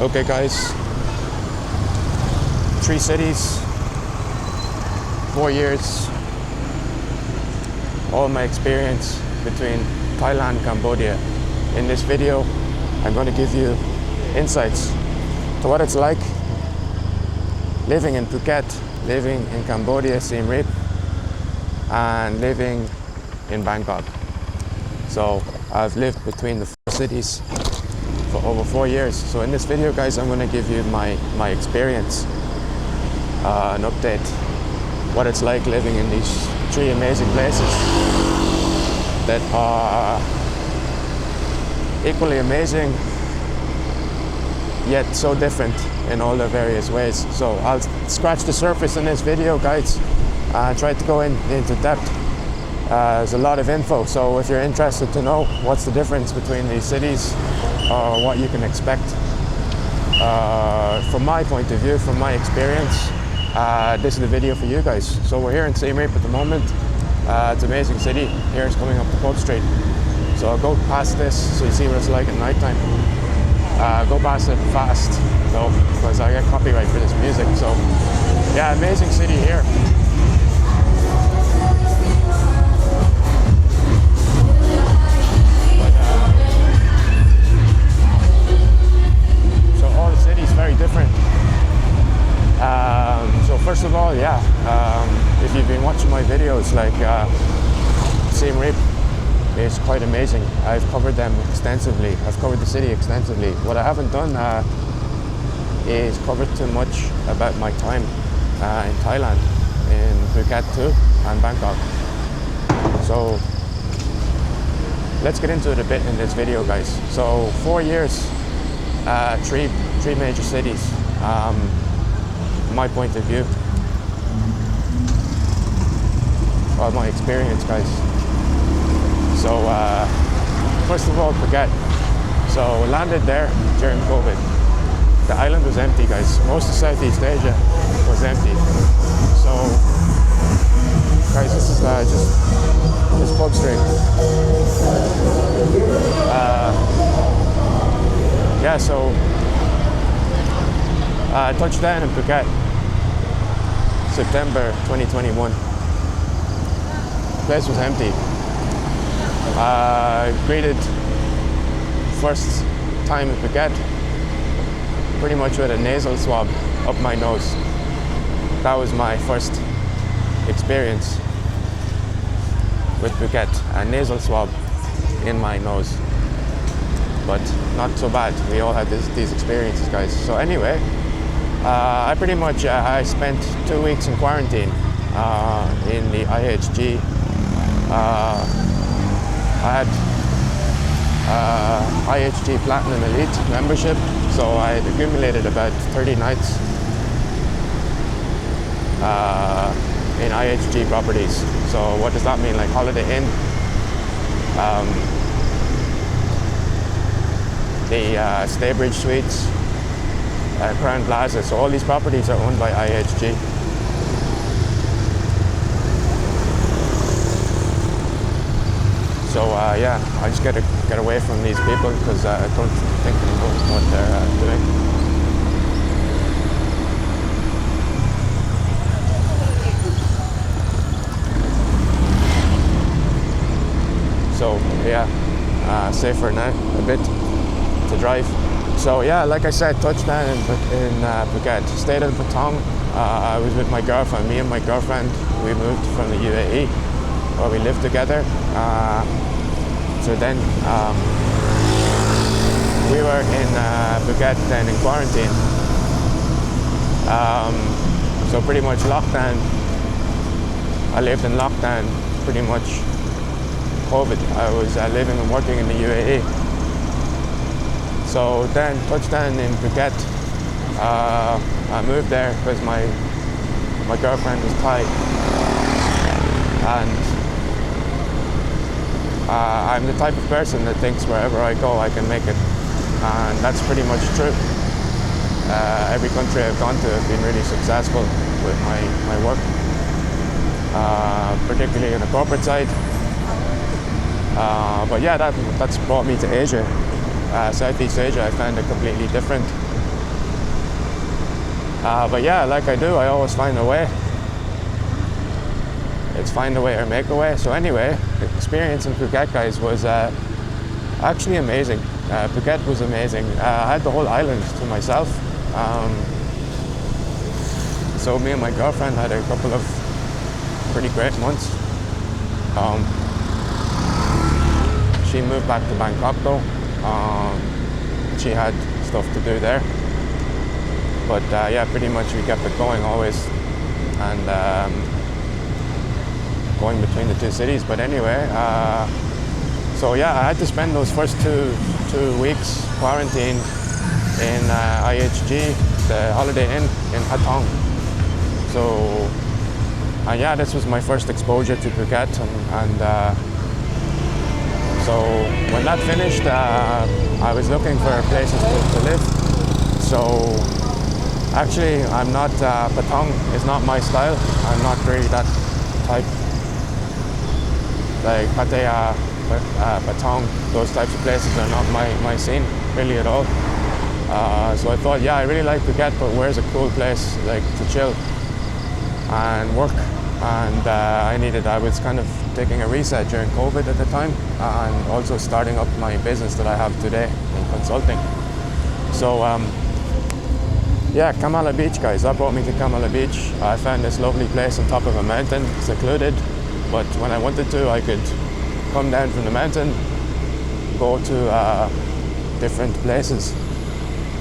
Okay guys, 3 cities, 4 years, all my experience between Thailand and Cambodia. In this video, I'm going to give you insights to what it's like living in Phuket, living in Cambodia, Siem Reap, and living in Bangkok. So I've lived between the 4 cities for over 4 years. So in this video guys, I'm going to give you my experience, an update, what it's like living in these 3 amazing places that are equally amazing yet so different in all their various ways. So I'll scratch the surface in this video guys and try to go into depth. There's a lot of info, so if you're interested to know what's the difference between these cities or what you can expect from my point of view, from my experience, this is the video for you guys. So we're here in Siem Reap at the moment. It's an amazing city. Here it's coming up the pub street. So I'll go past this so you see what it's like at night time. Go past it fast though, because I get copyright for this music. So yeah, amazing city here. So all the cities very different. So first of all, yeah, if you've been watching my videos, like Siem Reap is quite amazing. I've covered them extensively. I've covered the city extensively. What I haven't done is covered too much about my time in Thailand, in Phuket too, and Bangkok. So let's get into it a bit in this video, guys. So 4 years, three major cities. My point of view, or my experience, guys. So first of all, Phuket. So landed there during COVID. The island was empty, guys. Most of Southeast Asia was empty. So guys, this is just this pub street. Yeah, so I touched down in Phuket September 2021. The place was empty. Greeted first time in Phuket pretty much with a nasal swab up my nose. That was my first experience with Phuket, a nasal swab in my nose. But not so bad. We all had these experiences, guys. So anyway, I pretty much I spent 2 weeks in quarantine in the IHG. I had IHG Platinum Elite membership, so I had accumulated about 30 nights in IHG properties. So what does that mean? Like Holiday Inn, the Staybridge Suites, Crown Plaza. So all these properties are owned by IHG. So yeah, I just gotta get away from these people because I don't think they know what they're doing. So yeah, safer now a bit to drive. So yeah, like I said, touchdown in Phuket. Stayed in Patong. I was with my girlfriend. Me and my girlfriend, we moved from the UAE, where we lived together. So then we were in Phuket then in quarantine. So pretty much lockdown. I lived in lockdown pretty much COVID. I was living and working in the UAE. So then touchdown in Phuket. I moved there because my girlfriend was Thai, and I'm the type of person that thinks wherever I go I can make it, and that's pretty much true. Every country I've gone to I've been really successful with my work, particularly on the corporate side. But yeah, that's brought me to Asia. Southeast Asia I found it completely different. But yeah, like I do, I always find a way. It's find a way or make a way. So anyway, the experience in Phuket, guys, was actually amazing. Phuket was amazing. I had the whole island to myself. So me and my girlfriend had a couple of pretty great months. She moved back to Bangkok though. She had stuff to do there. But yeah, pretty much we kept it going always. And going between the two cities. But anyway, so yeah, I had to spend those first two weeks quarantined in IHG, the Holiday Inn in Hatong. So yeah, this was my first exposure to Phuket, and so when that finished, I was looking for places to live. So actually, I'm not, Patong is not my style. I'm not really that type, like Pattaya, Patong, those types of places are not my scene really at all. So I thought, yeah, I really like Phuket, but where's a cool place like to chill and work? And I was kind of taking a reset during COVID at the time, and also starting up my business that I have today in consulting. So yeah, Kamala Beach, guys, that brought me to Kamala Beach. I found this lovely place on top of a mountain, secluded, but when I wanted to, I could come down from the mountain, go to different places.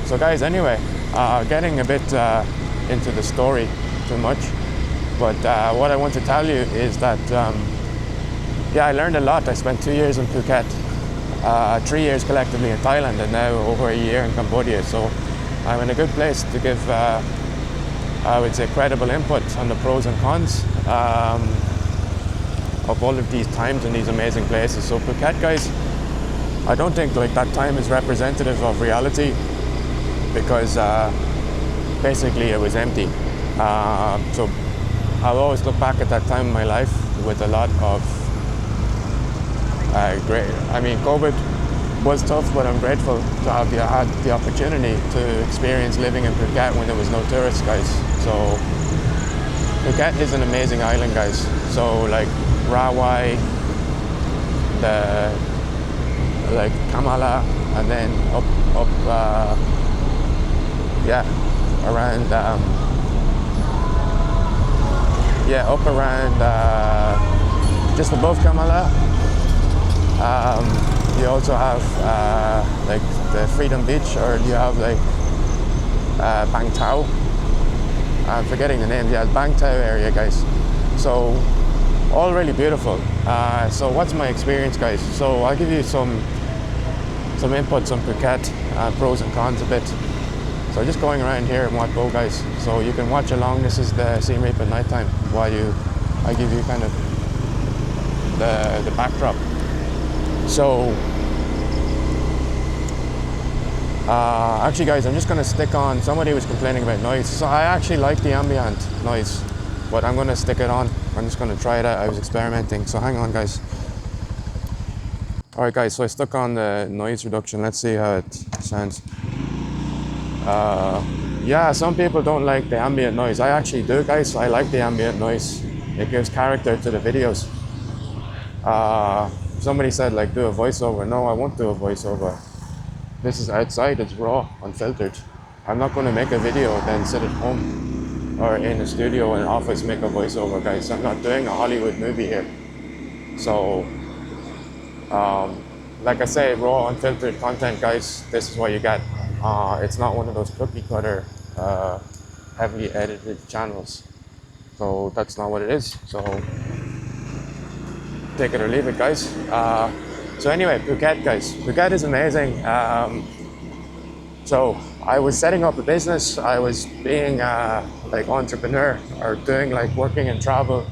So guys, anyway, getting a bit into the story too much, but what I want to tell you is that yeah, I learned a lot. I spent 2 years in Phuket, 3 years collectively in Thailand, and now over a year in Cambodia. So I'm in a good place to give, I would say, credible input on the pros and cons of all of these times in these amazing places. So Phuket, guys, I don't think like that time is representative of reality, because basically it was empty. So I'll always look back at that time in my life with a lot of COVID was tough, but I'm grateful to have had the opportunity to experience living in Phuket when there was no tourists, guys. So Phuket is an amazing island, guys. So like Rawai, like Kamala, and then up around just above Kamala. You also have like the Freedom Beach, or you have like Bang Tao. I'm forgetting the name. Yeah, Bang Tao area, guys. So all really beautiful. So what's my experience, guys? So I'll give you some inputs on Phuket, pros and cons a bit. So just going around here in Wat Bo, guys. So you can watch along. This is the Siem Reap at night time while I give you kind of the backdrop. So actually, guys, I'm just going to stick on. Somebody was complaining about noise. So I actually like the ambient noise, but I'm going to stick it on. I'm just going to try it out. I was experimenting. So hang on, guys. All right, guys. So I stuck on the noise reduction. Let's see how it sounds. Yeah, some people don't like the ambient noise. I actually do, guys. I like the ambient noise. It gives character to the videos. Somebody said like do a voiceover. No, I won't do a voiceover. This is outside, it's raw, unfiltered. I'm not going to make a video then sit at home or in a studio in an office make a voiceover, guys. I'm not doing a Hollywood movie here. So like I say, raw, unfiltered content, guys. This is what you get. It's not one of those cookie cutter heavily edited channels. So that's not what it is. So take it or leave it, guys. So anyway, Phuket, guys. Phuket is amazing. So I was setting up a business. I was being like entrepreneur, or doing like working and travel.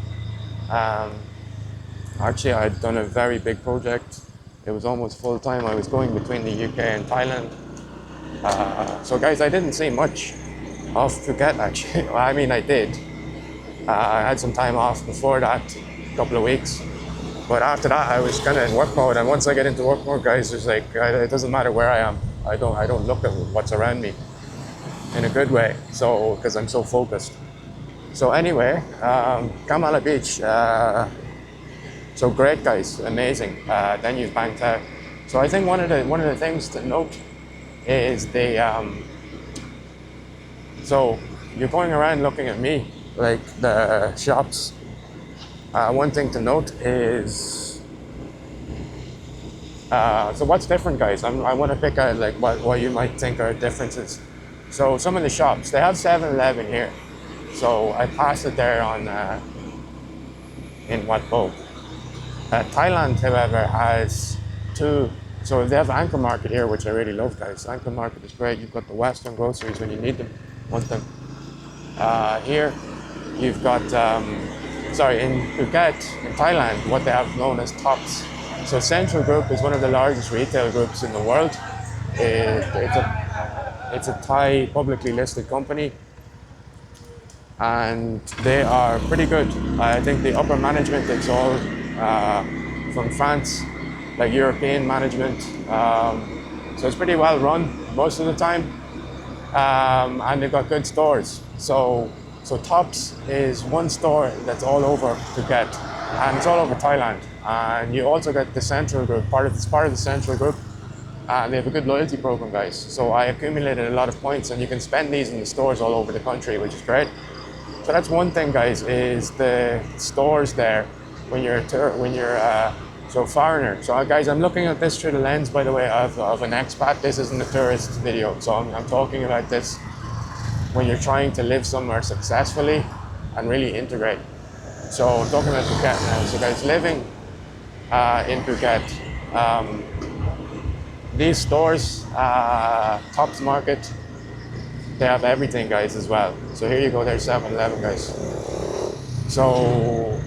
Actually, I'd done a very big project. It was almost full time. I was going between the UK and Thailand. So guys, I didn't see much of Phuket actually. Well, I mean, I did. I had some time off before that, a couple of weeks. But after that, I was kind of in work mode. And once I get into work mode, guys, it's like, it doesn't matter where I am. I don't look at what's around me. in a good way. So, because I'm so focused. So anyway, Kamala Beach. So great, guys, amazing. Then you've Bangkok. So I think one of the things to note is the so you're going around looking at me like the shops. One thing to note is so what's different, guys? I want to pick out like what you might think are differences. So some of the shops, they have 7-Eleven here. So I passed it there on in Wat Po. Thailand, however, has two. So they have Anchor Market here, which I really love, guys. Anchor Market is great. You've got the Western groceries when you need them, want them. Here, you've got, in Phuket, in Thailand, what they have known as Tops. So Central Group is one of the largest retail groups in the world. It's a Thai publicly listed company, and they are pretty good. I think the upper management, it's all from France, like European management. So it's pretty well run most of the time, and they've got good stores. So Tops is one store that's all over Phuket, and it's all over Thailand. And you also get the Central Group, part of the Central Group, and they have a good loyalty program, guys. So I accumulated a lot of points, and you can spend these in the stores all over the country, which is great. So that's one thing, guys, is the stores there when you're so foreigner. So guys, I'm looking at this through the lens, by the way, of an expat. This isn't a tourist video, so I'm talking about this when you're trying to live somewhere successfully and really integrate. So I'm talking about Phuket now. So guys, living in Phuket, these stores, Tops Market, they have everything, guys, as well. So here you go, there's 7-Eleven, guys. So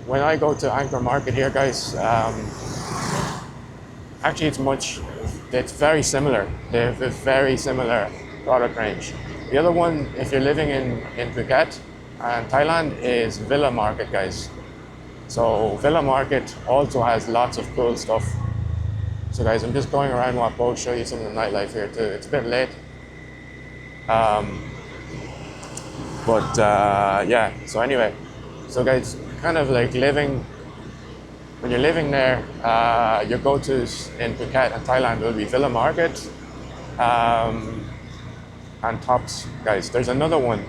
when I go to Anchor Market here, guys, actually it's very similar. They have a very similar product range. The other one, if you're living in Phuket and Thailand, is Villa Market, guys. So Villa Market also has lots of cool stuff. So guys, I'm just going around Wat Po, show you some of the nightlife here too. It's a bit late. Yeah, so anyway, so guys, kind of like when you're living there, your go-tos in Phuket and Thailand will be Villa Market and Tops, guys. There's another one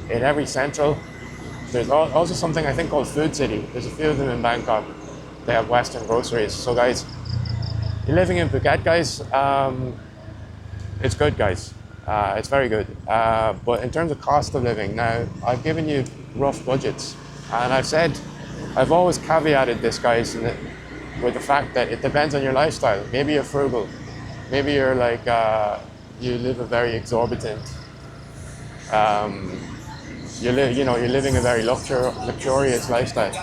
in every central. There's also something I think called Food City. There's a few of them in Bangkok. They have Western groceries. So guys, you're living in Phuket, guys, it's good, guys. It's very good. But in terms of cost of living, now I've given you rough budgets, and I've always caveated this, guys, with the fact that it depends on your lifestyle. Maybe you're frugal, maybe you're like you live a very exorbitant. You're living a very luxurious lifestyle.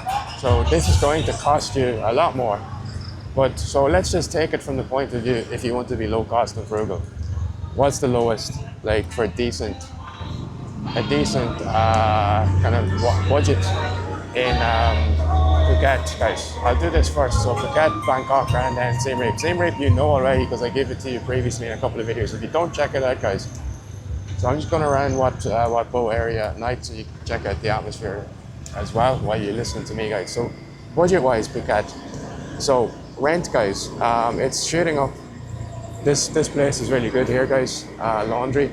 So this is going to cost you a lot more. But so let's just take it from the point of view if you want to be low cost and frugal. What's the lowest, like for a decent kind of budget in Phuket, guys? I'll do this first. So Phuket, Bangkok, and then Siem Reap. Siem Reap you know already because I gave it to you previously in a couple of videos. If you don't, check it out, guys. So I'm just going around Wat Po area at night so you can check out the atmosphere as well while you're listening to me, guys. So budget-wise, Phuket. So rent, guys, it's shooting up. This place is really good here, guys. Laundry.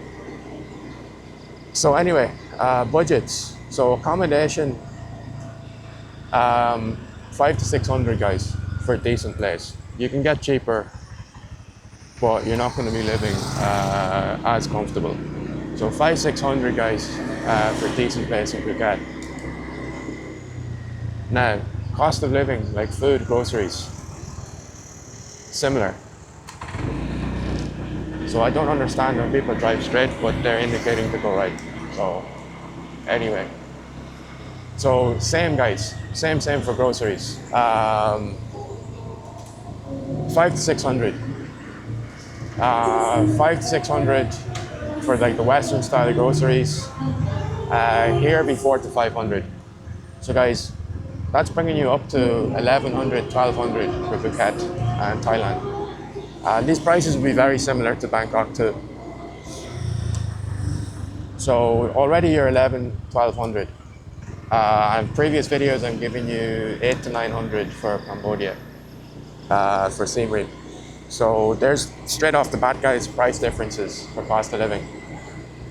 So anyway, budgets. So accommodation, 500 to 600, guys, for a decent place. You can get cheaper, but you're not going to be living as comfortable. So 500-600, guys, for a decent place in Phuket. Now, cost of living, like food, groceries, similar. So I don't understand when people drive straight, but they're indicating to go right. So anyway, so same, guys, same for groceries. 500 to 600. 500 to 600 for like the Western style groceries. Here be 400 to 500. So guys, that's bringing you up to 1100, 1200 for Phuket and Thailand. These prices will be very similar to Bangkok too. So already you're 1200. And previous videos I'm giving you 8 to 900 for Cambodia, for Siem Reap. So there's straight off the bat, guys, price differences for cost of living.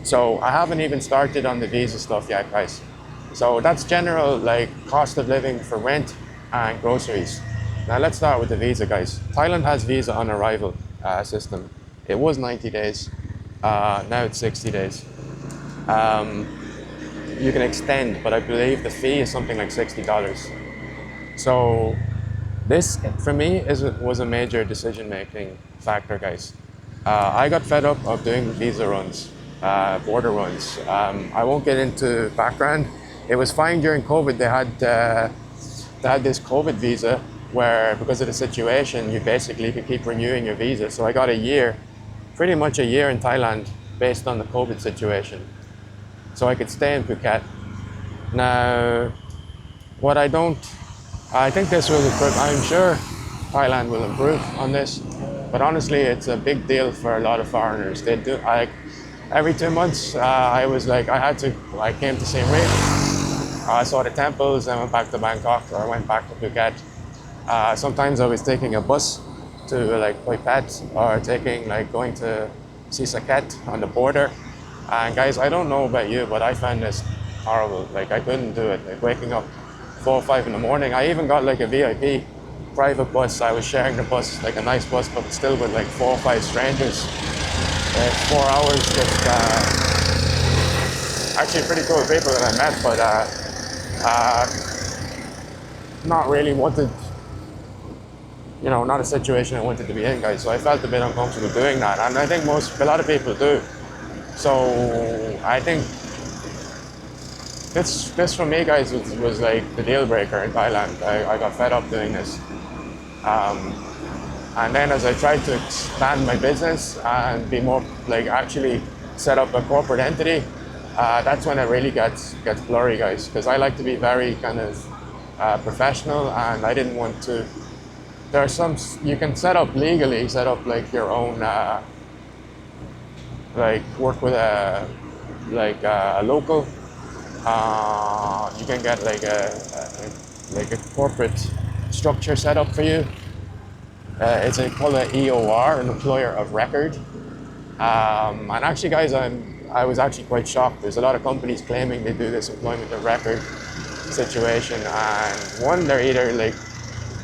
So I haven't even started on the visa stuff yet, guys. So that's general like cost of living for rent and groceries. Now let's start with the visa, guys. Thailand has visa on arrival system. It was 90 days, now it's 60 days. You can extend, but I believe the fee is something like $60. So this, for me, was a major decision-making factor, guys. I got fed up of doing visa runs, border runs. I won't get into background. It was fine during COVID. They had this COVID visa where, because of the situation, you basically could keep renewing your visa. So I got a year, pretty much a year in Thailand based on the COVID situation. So I could stay in Phuket. Now, I think this will improve. I'm sure Thailand will improve on this, but honestly, it's a big deal for a lot of foreigners. They do, every 2 months, I came to Siem Reap, I saw the temples, then went back to Bangkok, or I went back to Phuket. Sometimes I was taking a bus to like Phuket, or going to Sisaket on the border. And guys, I don't know about you, but I found this horrible. Like I couldn't do it. Like waking up 4 or 5 in the morning. I even got like a VIP private bus. I was sharing the bus, like a nice bus, but still with like 4 or 5 strangers. 4 hours just actually pretty cool people that I met, but not really wanted, not a situation I wanted to be in, guys. So I felt a bit uncomfortable doing that, and I think a lot of people do. So I think this for me, guys, was like the deal breaker in Thailand. I got fed up doing this. And then as I tried to expand my business and be more like actually set up a corporate entity, that's when it really gets blurry, guys, because I like to be very kind of professional, and I didn't want to. There are some, you can set up like your own work with a local. You can get like a corporate structure set up for you. It's called an EOR, an employer of record. And actually, guys, I was actually quite shocked. There's a lot of companies claiming they do this employment of record situation, and one, they're either like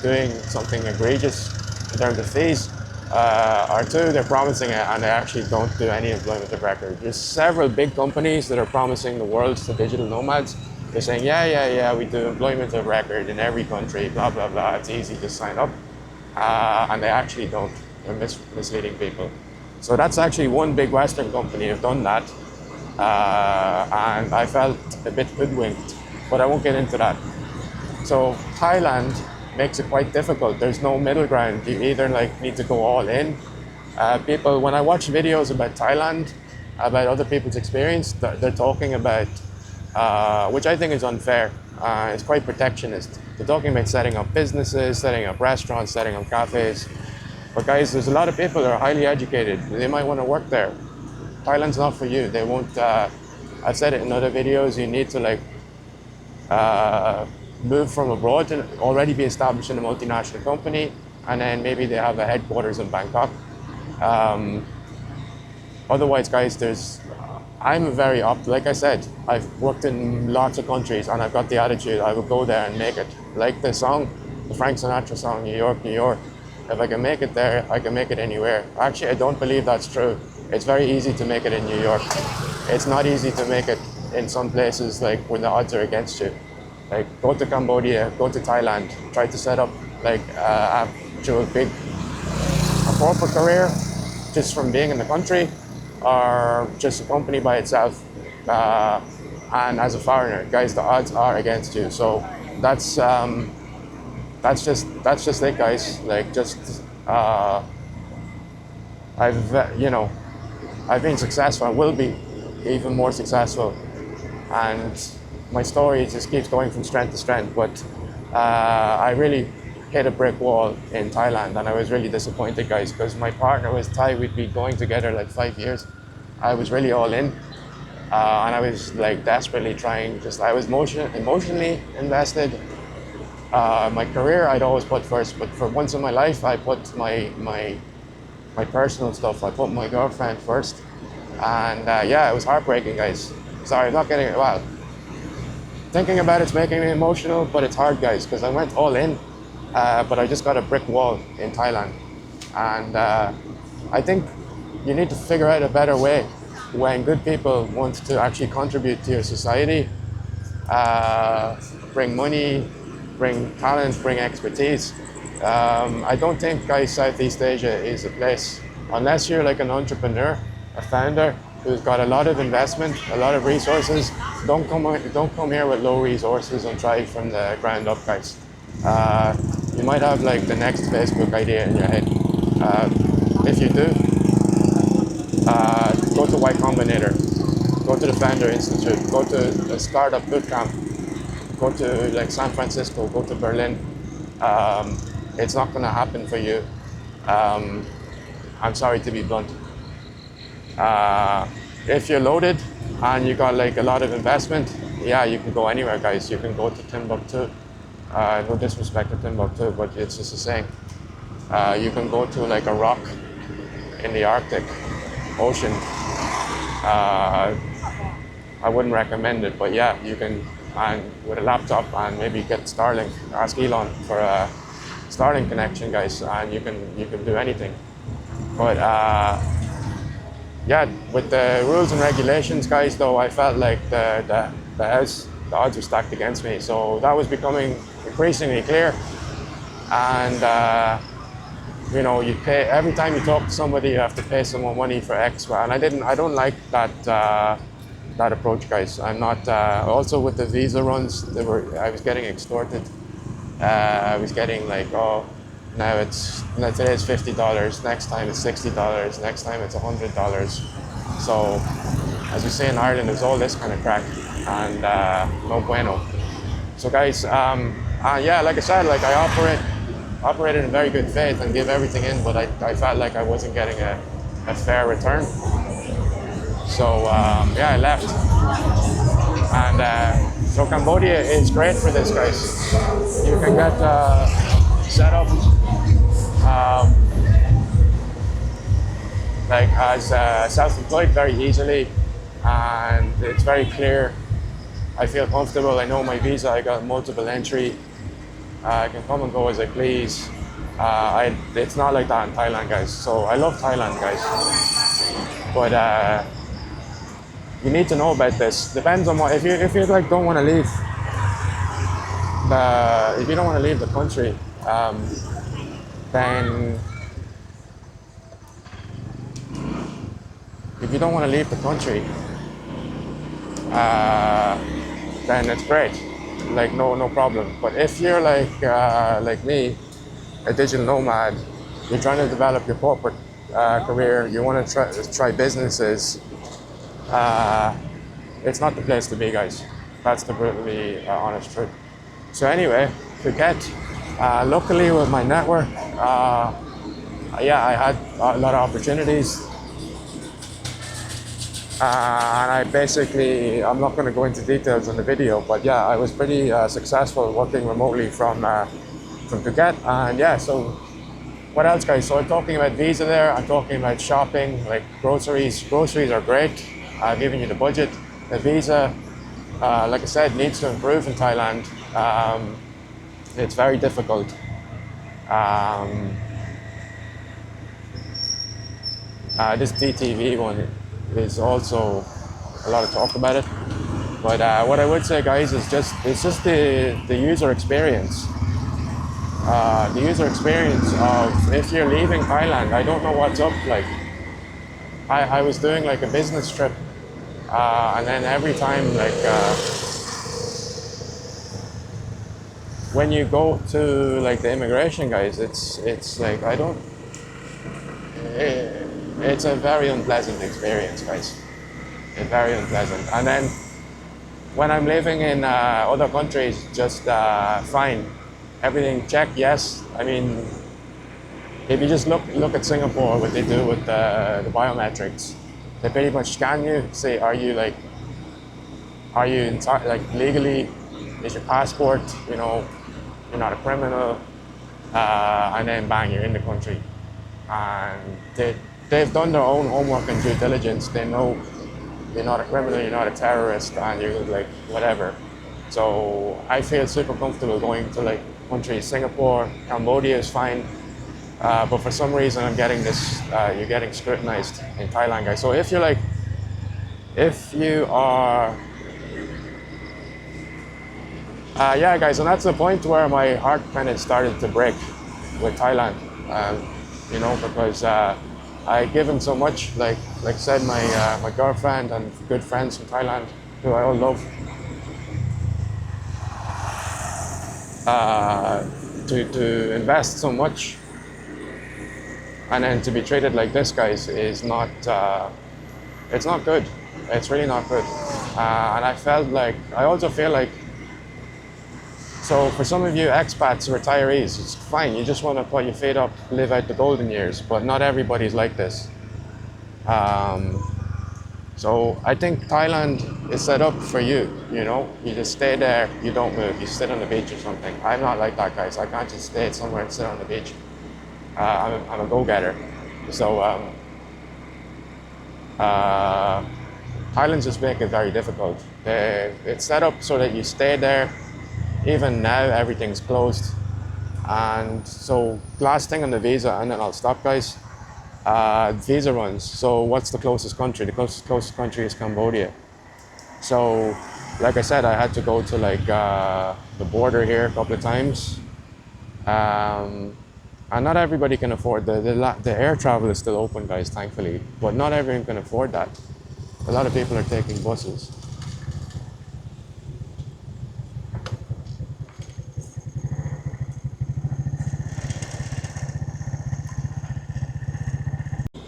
doing something egregious in terms of fees, or two, they're promising it and they actually don't do any employment of record. There's several big companies that are promising the world to digital nomads. They're saying, yeah, we do employment of record in every country, blah, blah, blah, it's easy to sign up. And they actually don't. They're misleading people. So that's actually one big Western company who've done that. And I felt a bit hoodwinked, but I won't get into that. So Thailand makes it quite difficult. There's no middle ground. You either need to go all in. People, when I watch videos about Thailand, about other people's experience, they're talking about, which I think is unfair. It's quite protectionist. They're talking about setting up businesses, setting up restaurants, setting up cafes. But guys, there's a lot of people that are highly educated. They might want to work there. Thailand's not for you. They won't, I've said it in other videos, you need to move from abroad to already be established in a multinational company, and then maybe they have a headquarters in Bangkok. Otherwise, guys, I'm very like I said, I've worked in lots of countries and I've got the attitude, I will go there and make it. Like the song, the Frank Sinatra song, New York, New York. If I can make it there, I can make it anywhere. Actually, I don't believe that's true. It's very easy to make it in New York. It's not easy to make it in some places like when the odds are against you. Like go to Cambodia, go to Thailand, try to set up like a corporate career just from being in the country, or just a company by itself. And as a foreigner, guys, the odds are against you. So that's just it, guys. I've been successful. I will be even more successful, and my story just keeps going from strength to strength. But I really hit a brick wall in Thailand, and I was really disappointed, guys, because my partner was Thai. We'd be going together like 5 years. I was really all in, and I was like desperately trying. I was emotionally invested. My career I'd always put first, but for once in my life, I put my personal stuff. I put my girlfriend first, and yeah, it was heartbreaking, guys. Sorry, I'm not getting it. Well, thinking about it's making me emotional, but it's hard, guys, because I went all in, but I just got a brick wall in Thailand, and I think you need to figure out a better way when good people want to actually contribute to your society, bring money, bring talent, bring expertise. I don't think, guys, Southeast Asia is a place, unless you're like an entrepreneur, a founder who's got a lot of investment, a lot of resources. Don't come here with low resources and try from the ground up, guys. You might have like the next Facebook idea in your head. If you do, go to Y Combinator, go to the Founder Institute, go to a startup bootcamp, go to like San Francisco, go to Berlin. It's not going to happen for you. I'm sorry to be blunt. If you're loaded and you got like a lot of investment, yeah, you can go anywhere, guys. You can go to Timbuktu. No disrespect to Timbuktu, but it's just a saying. You can go to like a rock in the Arctic Ocean. I wouldn't recommend it, but yeah, you can, and with a laptop and maybe get Starlink. Ask Elon for a Starlink connection, guys, and you can do anything. But yeah, with the rules and regulations, guys, though, I felt like the odds were stacked against me. So that was becoming increasingly clear. And you know, you pay every time you talk to somebody, you have to pay someone money for extra. And I don't like that approach, guys. I'm not. Also with the visa runs, I was getting extorted. I was getting like, oh, now today it's $50, next time it's $60, next time it's $100. So, as we say in Ireland, there's all this kind of crack, and no bueno. So, guys, yeah, like I said, like I operated in very good faith and give everything in, but I felt like I wasn't getting a fair return. So yeah, I left, and so Cambodia is great for this, guys. You can get set up like as self-employed very easily, and it's very clear. I feel comfortable. I know my visa. I got multiple entry. I can come and go as I please. It's not like that in Thailand, guys. So I love Thailand, guys. But you need to know about this. Depends on what. If you like don't want to leave if you don't want to leave the country, then if you don't want to leave the country, then it's great. Like no problem. But if you're like me, a digital nomad, you're trying to develop your corporate career, you want to try businesses, it's not the place to be, guys. That's the brutally honest truth. So anyway, Phuket, luckily with my network, yeah, I had a lot of opportunities. And I'm not going to go into details in the video, but yeah, I was pretty successful working remotely from Phuket. And yeah, so what else, guys? So I'm talking about visa there, I'm talking about shopping, like groceries. Groceries are great, giving you the budget. The visa, like I said, needs to improve in Thailand. It's very difficult. This DTV one is also a lot of talk about it, but what I would say, guys, is it's just the user experience. The user experience of if you're leaving Thailand, I don't know what's up. Like I was doing like a business trip, and then every time like when you go to like the immigration, guys, it's like it's a very unpleasant experience, guys. It's very unpleasant. And then when I'm living in other countries, just fine. Everything check, yes. I mean, if you just look at Singapore, what they do with the biometrics, they pretty much scan you, say, are you like Are you like legally? Is your passport? You know, you're not a criminal, and then bang, you're in the country. And they've done their own homework and due diligence. They know you're not a criminal, you're not a terrorist, and you're like whatever. So I feel super comfortable going to like countries. Singapore, Cambodia is fine, but for some reason I'm getting this. You're getting scrutinized in Thailand, guys. So if you're like, if you are, yeah, guys, and that's the point where my heart kind of started to break with Thailand. You know, because I given so much. Like I said, my girlfriend and good friends from Thailand, who I all love. To invest so much and then to be treated like this, guys, is not it's not good. It's really not good. And I felt like, I also feel like, so for some of you expats, retirees, it's fine, you just want to put your feet up, live out the golden years, but not everybody's like this. So I think Thailand is set up for you, you know? You just stay there, you don't move, you sit on the beach or something. I'm not like that, guys. I can't just stay somewhere and sit on the beach. I'm a go-getter. So Thailand's just make it very difficult. It's set up so that you stay there. Even now, everything's closed. And so last thing on the visa, and then I'll stop, guys. Visa runs. So what's the closest country? The closest country is Cambodia. So like I said, I had to go to like the border here a couple of times. And not everybody can afford, the air travel is still open, guys, thankfully, but not everyone can afford that. A lot of people are taking buses.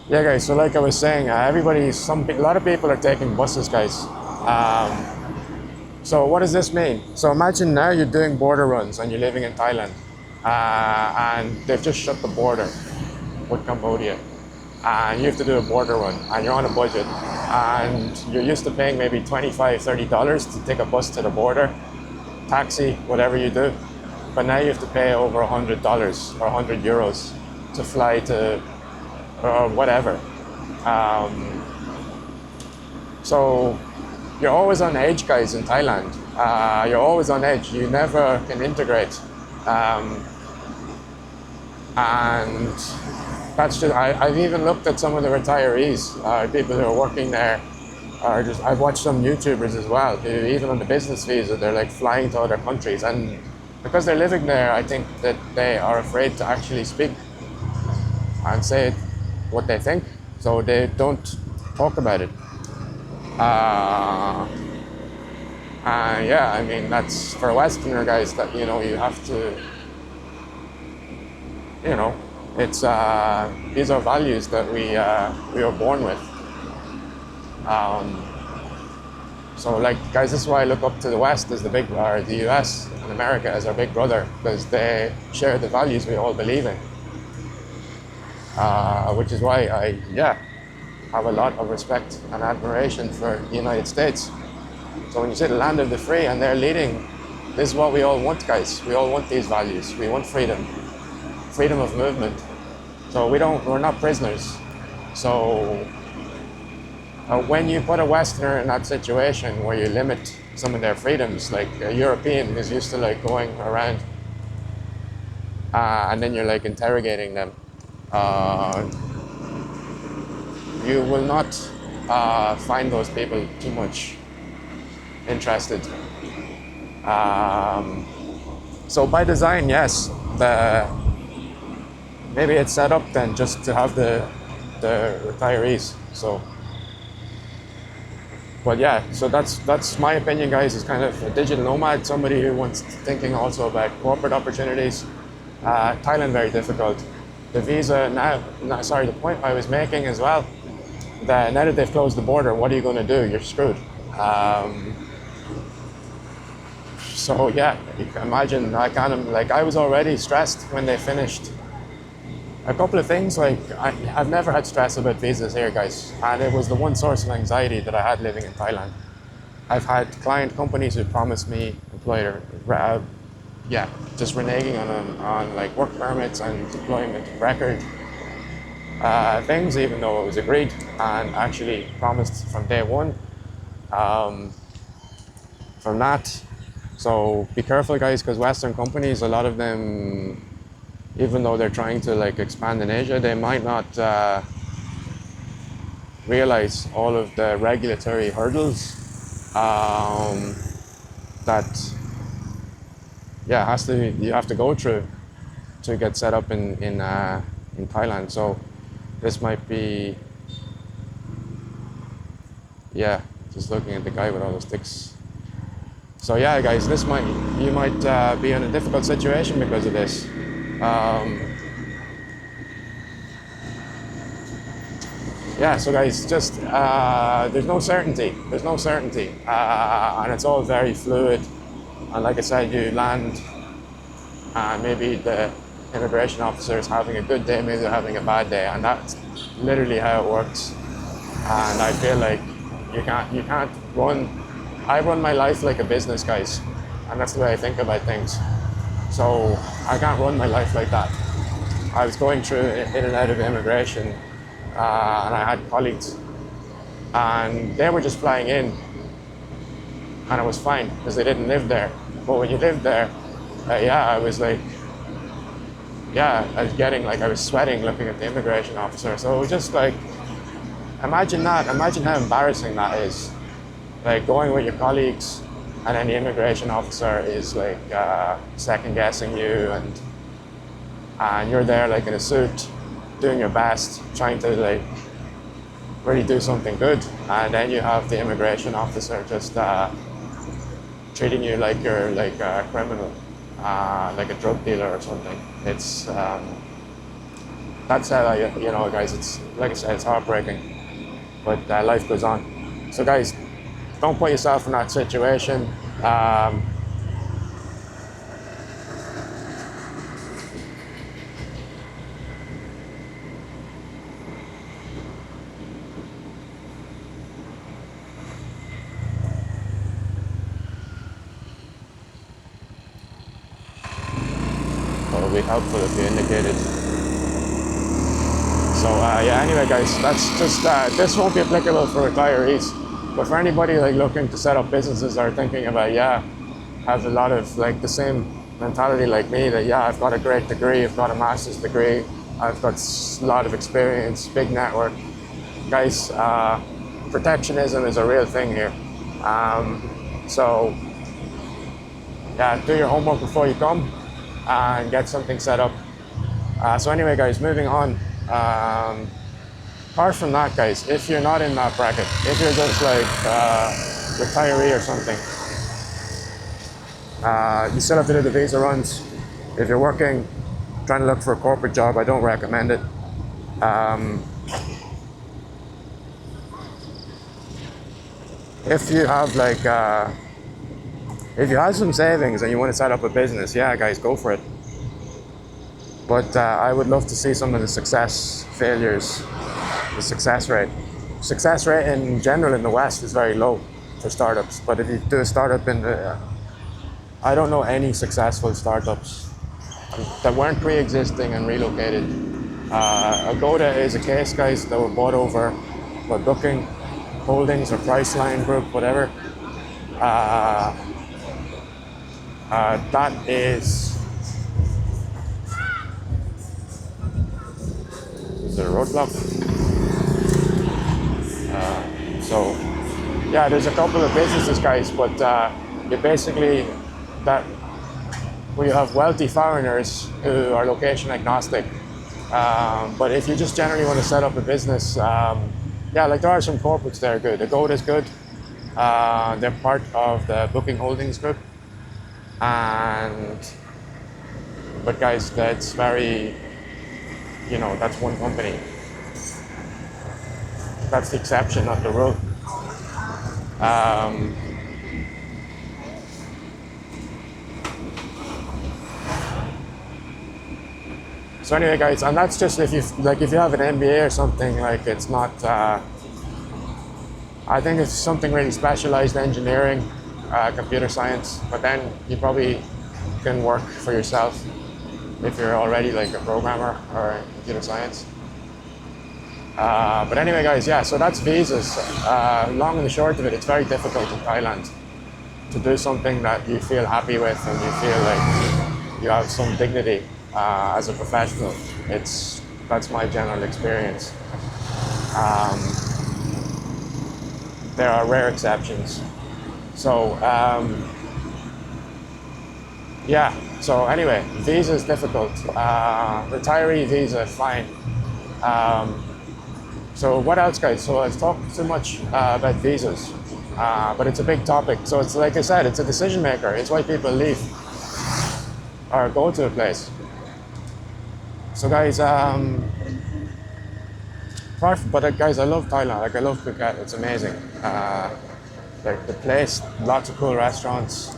Yeah, guys, so like I was saying, a lot of people are taking buses, guys. So what does this mean? So imagine now you're doing border runs and you're living in Thailand, and they've just shut the border with Cambodia, and you have to do a border run, and you're on a budget, and you're used to paying maybe $25, $30 to take a bus to the border, taxi, whatever you do, but now you have to pay over $100 or €100 to fly to or whatever. So you're always on edge, guys, in Thailand. You're always on edge. You never can integrate. And that's just, I've even looked at some of the retirees, people who are working there, or just, I've watched some YouTubers as well, who even on the business visa, they're like flying to other countries. And because they're living there, I think that they are afraid to actually speak and say what they think, so they don't talk about it. Yeah, I mean, that's for a Westerner, guys, that, you know, you have to, you know, it's these are values that we are born with. So like, guys, this is why I look up to the West as the US and America as our big brother, because they share the values we all believe in. Which is why I have a lot of respect and admiration for the United States. So when you say the land of the free and they're leading, this is what we all want, guys. We all want these values. We want freedom of movement. So we're not prisoners. So when you put a Westerner in that situation where you limit some of their freedoms, like a European is used to like going around and then you're like interrogating them, you will not find those people too much interested. So by design, yes, maybe it's set up then just to have the retirees. So, but yeah, so that's my opinion, guys. Is kind of a digital nomad, somebody who wants thinking also about corporate opportunities. Thailand, very difficult. The visa the point I was making as well, that now that they've closed the border, what are you going to do? You're screwed. So yeah, you can imagine, I was already stressed when they finished. A couple of things, like I've never had stress about visas here, guys, and it was the one source of anxiety that I had living in Thailand. I've had client companies who promised me employer, yeah, just reneging on like work permits and deployment record things, even though it was agreed and actually promised from day one. From that, so be careful, guys, because Western companies, a lot of them, even though they're trying to like expand in Asia, they might not realize all of the regulatory hurdles that you have to go through to get set up in Thailand. So this might be, yeah, just looking at the guy with all the sticks. So yeah, guys, you might be in a difficult situation because of this. Yeah, so guys, just there's no certainty. There's no certainty, and it's all very fluid. And like I said, you land, and maybe the immigration officer is having a good day, maybe they're having a bad day, and that's literally how it works. And I feel like you can't run. I run my life like a business, guys, and that's the way I think about things. So I can't run my life like that. I was going through in and out of immigration, and I had colleagues, and they were just flying in, and it was fine because they didn't live there. But when you live there, I was like, I was sweating looking at the immigration officer. So it was just like, imagine that. Imagine how embarrassing that is. Like going with your colleagues, and then the immigration officer is like second guessing you, and you're there like in a suit, doing your best, trying to like really do something good, and then you have the immigration officer just treating you like you're like a criminal, like a drug dealer or something. It's that's how guys. It's like I said, it's heartbreaking, but life goes on. So guys, don't put yourself in that situation. It'll be helpful if you indicated. So anyway, guys, that's just this won't be applicable for retirees, but for anybody like looking to set up businesses or thinking about have a lot of like the same mentality like me, that I've got a great degree, I've got a master's degree, I've got a lot of experience, big network. Guys, protectionism is a real thing here. So do your homework before you come and get something set up. So anyway, guys, moving on. Apart from that, guys, if you're not in that bracket, if you're just like retiree or something, you still have to do the visa runs. If you're working, trying to look for a corporate job, I don't recommend it. If you have like, if you have some savings and you want to set up a business, guys, go for it. But I would love to see some of the success failures, the success rate. Success rate in general in the West is very low for startups. But if you do a startup I don't know any successful startups that weren't pre-existing and relocated. Agoda is a case, guys, that were bought over by Booking Holdings or Priceline Group, whatever. That is there a roadblock? There's a couple of businesses, guys, but you basically where you have wealthy foreigners who are location agnostic. But if you just generally want to set up a business, like there are some corporates that are good. Agoda is good. They're part of the Booking Holdings Group. But guys, that's very, that's one company. That's the exception, not the rule. So anyway, guys, and that's just if you have an MBA or something, like it's not I think it's something really specialized, engineering, computer science, but then you probably can work for yourself if you're already like a programmer or in computer science. But anyway, guys, yeah, so that's visas. Long and the short of it, it's very difficult in Thailand to do something that you feel happy with and you feel like you have some dignity as a professional. That's my general experience. There are rare exceptions. So yeah, so anyway, visa is difficult. Retiree visa, fine. So what else, guys? So I've talked too much about visas, but it's a big topic. So it's like I said, it's a decision maker. It's why people leave or go to a place. So guys, guys, I love Thailand. Like I love Phuket. It's amazing. Like the place, lots of cool restaurants.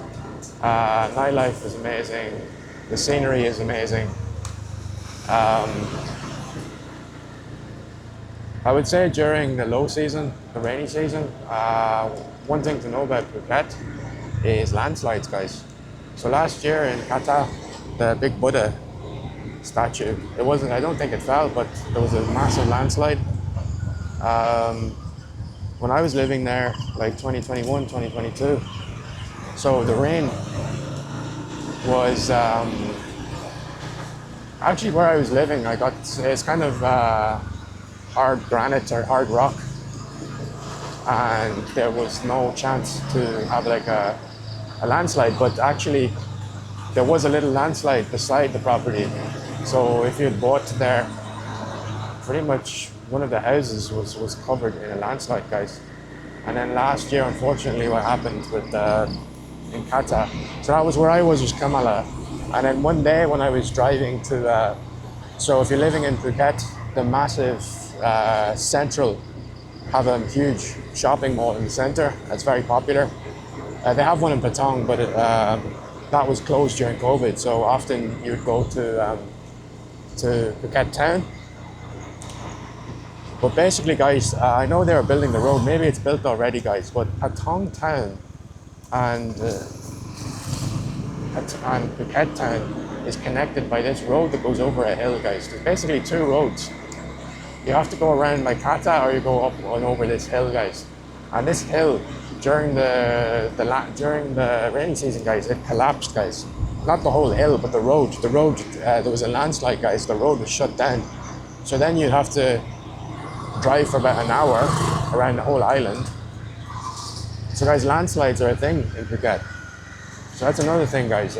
Nightlife is amazing. The scenery is amazing. I would say during the low season, the rainy season, one thing to know about Phuket is landslides, guys. So last year in Kata, the big Buddha statue, I don't think it fell, but there was a massive landslide. When I was living there, like 2021, 2022, so the rain was, actually where I was living, it's kind of hard granite or hard rock, and there was no chance to have like a landslide, but actually there was a little landslide beside the property. So if you had bought there, pretty much one of the houses was covered in a landslide, guys. And then last year, unfortunately, what happened with in Kata, so that was where I was Kamala. And then one day when I was driving to, so if you're living in Phuket, the massive Central have a huge shopping mall in the center. It's very popular. They have one in Patong, but that was closed during COVID. So often you'd go to Phuket town. But basically, guys, I know they're building the road. Maybe it's built already, guys. But Patong town and Phuket town is connected by this road that goes over a hill, guys. There's basically two roads. You have to go around by Kata or you go up and over this hill, guys. And this hill, during the rainy season, guys, it collapsed, guys. Not the whole hill, but the road. There was a landslide, guys. The road was shut down. So then you'd have to drive for about an hour around the whole island. So guys, landslides are a thing in Phuket. So that's another thing, guys.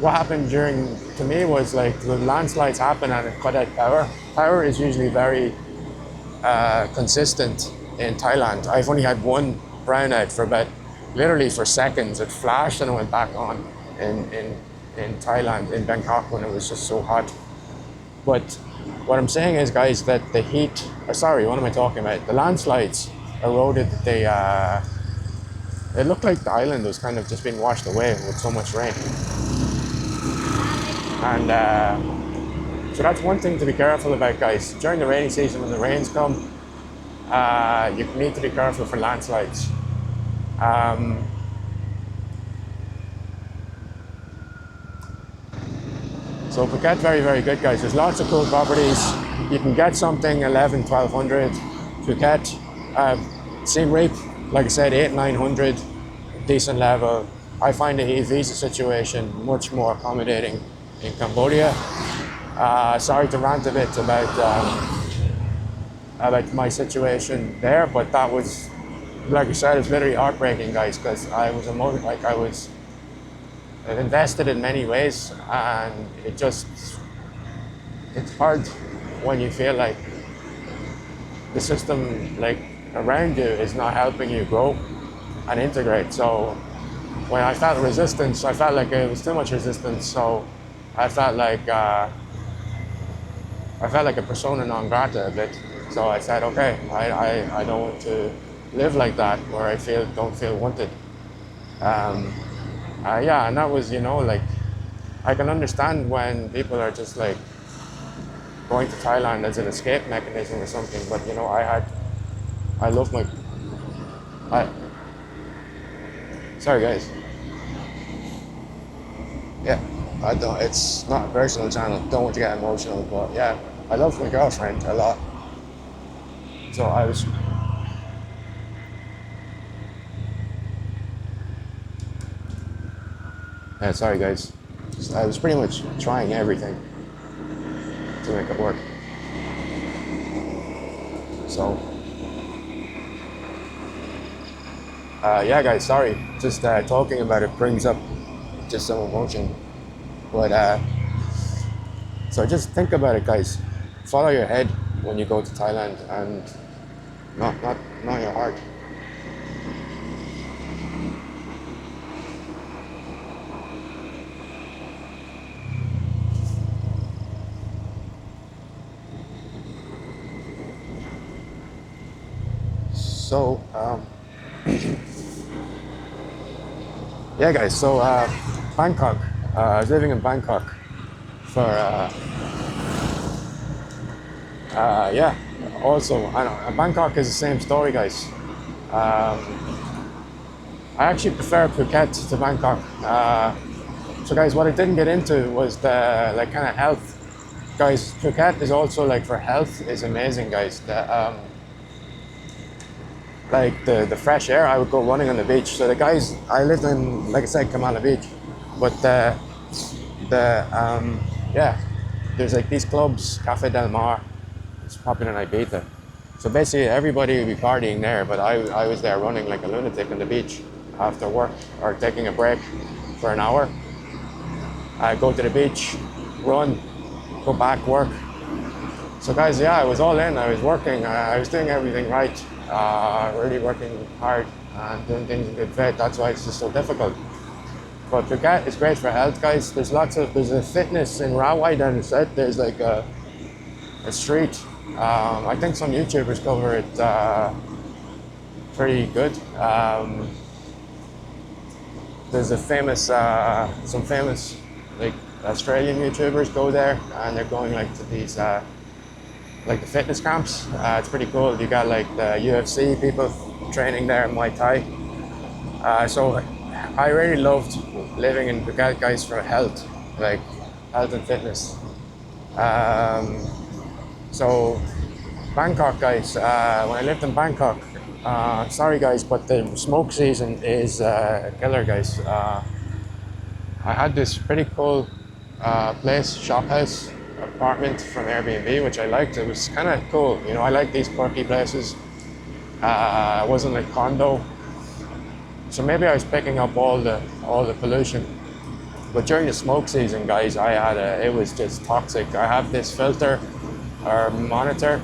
What happened to me was like the landslides happen and it cut out power. Power is usually very consistent in Thailand. I've only had one brownout for literally for seconds. It flashed and it went back on in Thailand, in Bangkok, when it was just so hot. But what I'm saying is, guys, that the heat, what am I talking about? The landslides eroded it looked like the island was kind of just being washed away with so much rain. And so that's one thing to be careful about, guys. During the rainy season, when the rains come, you need to be careful for landslides. So Phuket, very, very good, guys. There's lots of cool properties. You can get something 11, 1200. Phuket, Siem Reap, like I said, 800, 900, decent level. I find the visa situation much more accommodating in Cambodia. Sorry to rant a bit about my situation there, but that was, like I said, it's literally heartbreaking, guys, because I was invested in many ways, and it's hard when you feel like the system like around you is not helping you grow and integrate. So when I felt resistance, I felt like it was too much resistance. So I felt like a persona non grata a bit. So I said, okay, I don't want to live like that, where I don't feel wanted. Yeah, and that was, like, I can understand when people are just like going to Thailand as an escape mechanism or something, but I I love my. I sorry guys. Yeah, I don't. It's not a personal channel. Don't want to get emotional, but yeah, I love my girlfriend a lot. So I was. Yeah, sorry guys. I was pretty much trying everything to make it work. So. Yeah, guys. Sorry. Just talking about it brings up just some emotion. But so just think about it, guys. Follow your head when you go to Thailand, and not your heart. So yeah, guys. So Bangkok. I was living in Bangkok for yeah. Also, I know Bangkok is the same story, guys. I actually prefer Phuket to Bangkok. So guys, what I didn't get into was the like kind of health. Guys, Phuket is also like for health is amazing, guys. Like the fresh air, I would go running on the beach. So the guys, I lived in, like I said, Kamala Beach, but yeah, there's like these clubs, Cafe Del Mar, it's popular in Ibiza. So basically everybody would be partying there, but I was there running like a lunatic on the beach after work or taking a break for an hour. I go to the beach, run, go back, work. So guys, yeah, I was all in. I was working. I was doing everything right. Really working hard and doing things in good faith. That's why it's just so difficult. But Phuket is great for health, guys. There's a fitness in Rawai down the south. There's like a street. I think some YouTubers cover it pretty good. There's some famous like Australian YouTubers go there, and they're going like to these like the fitness camps. It's pretty cool. You got like the UFC people training there in Muay Thai. So I really loved living in Phuket, guys, for health, like health and fitness. So Bangkok, guys, when I lived in Bangkok, sorry guys, but the smoke season is a killer, guys. I had this pretty cool place, shop house, apartment from Airbnb, which I liked. It was kind of cool. You know, I like these quirky places. It wasn't like condo. So maybe I was picking up all the pollution. But during the smoke season, guys, it was just toxic. I have this filter or monitor,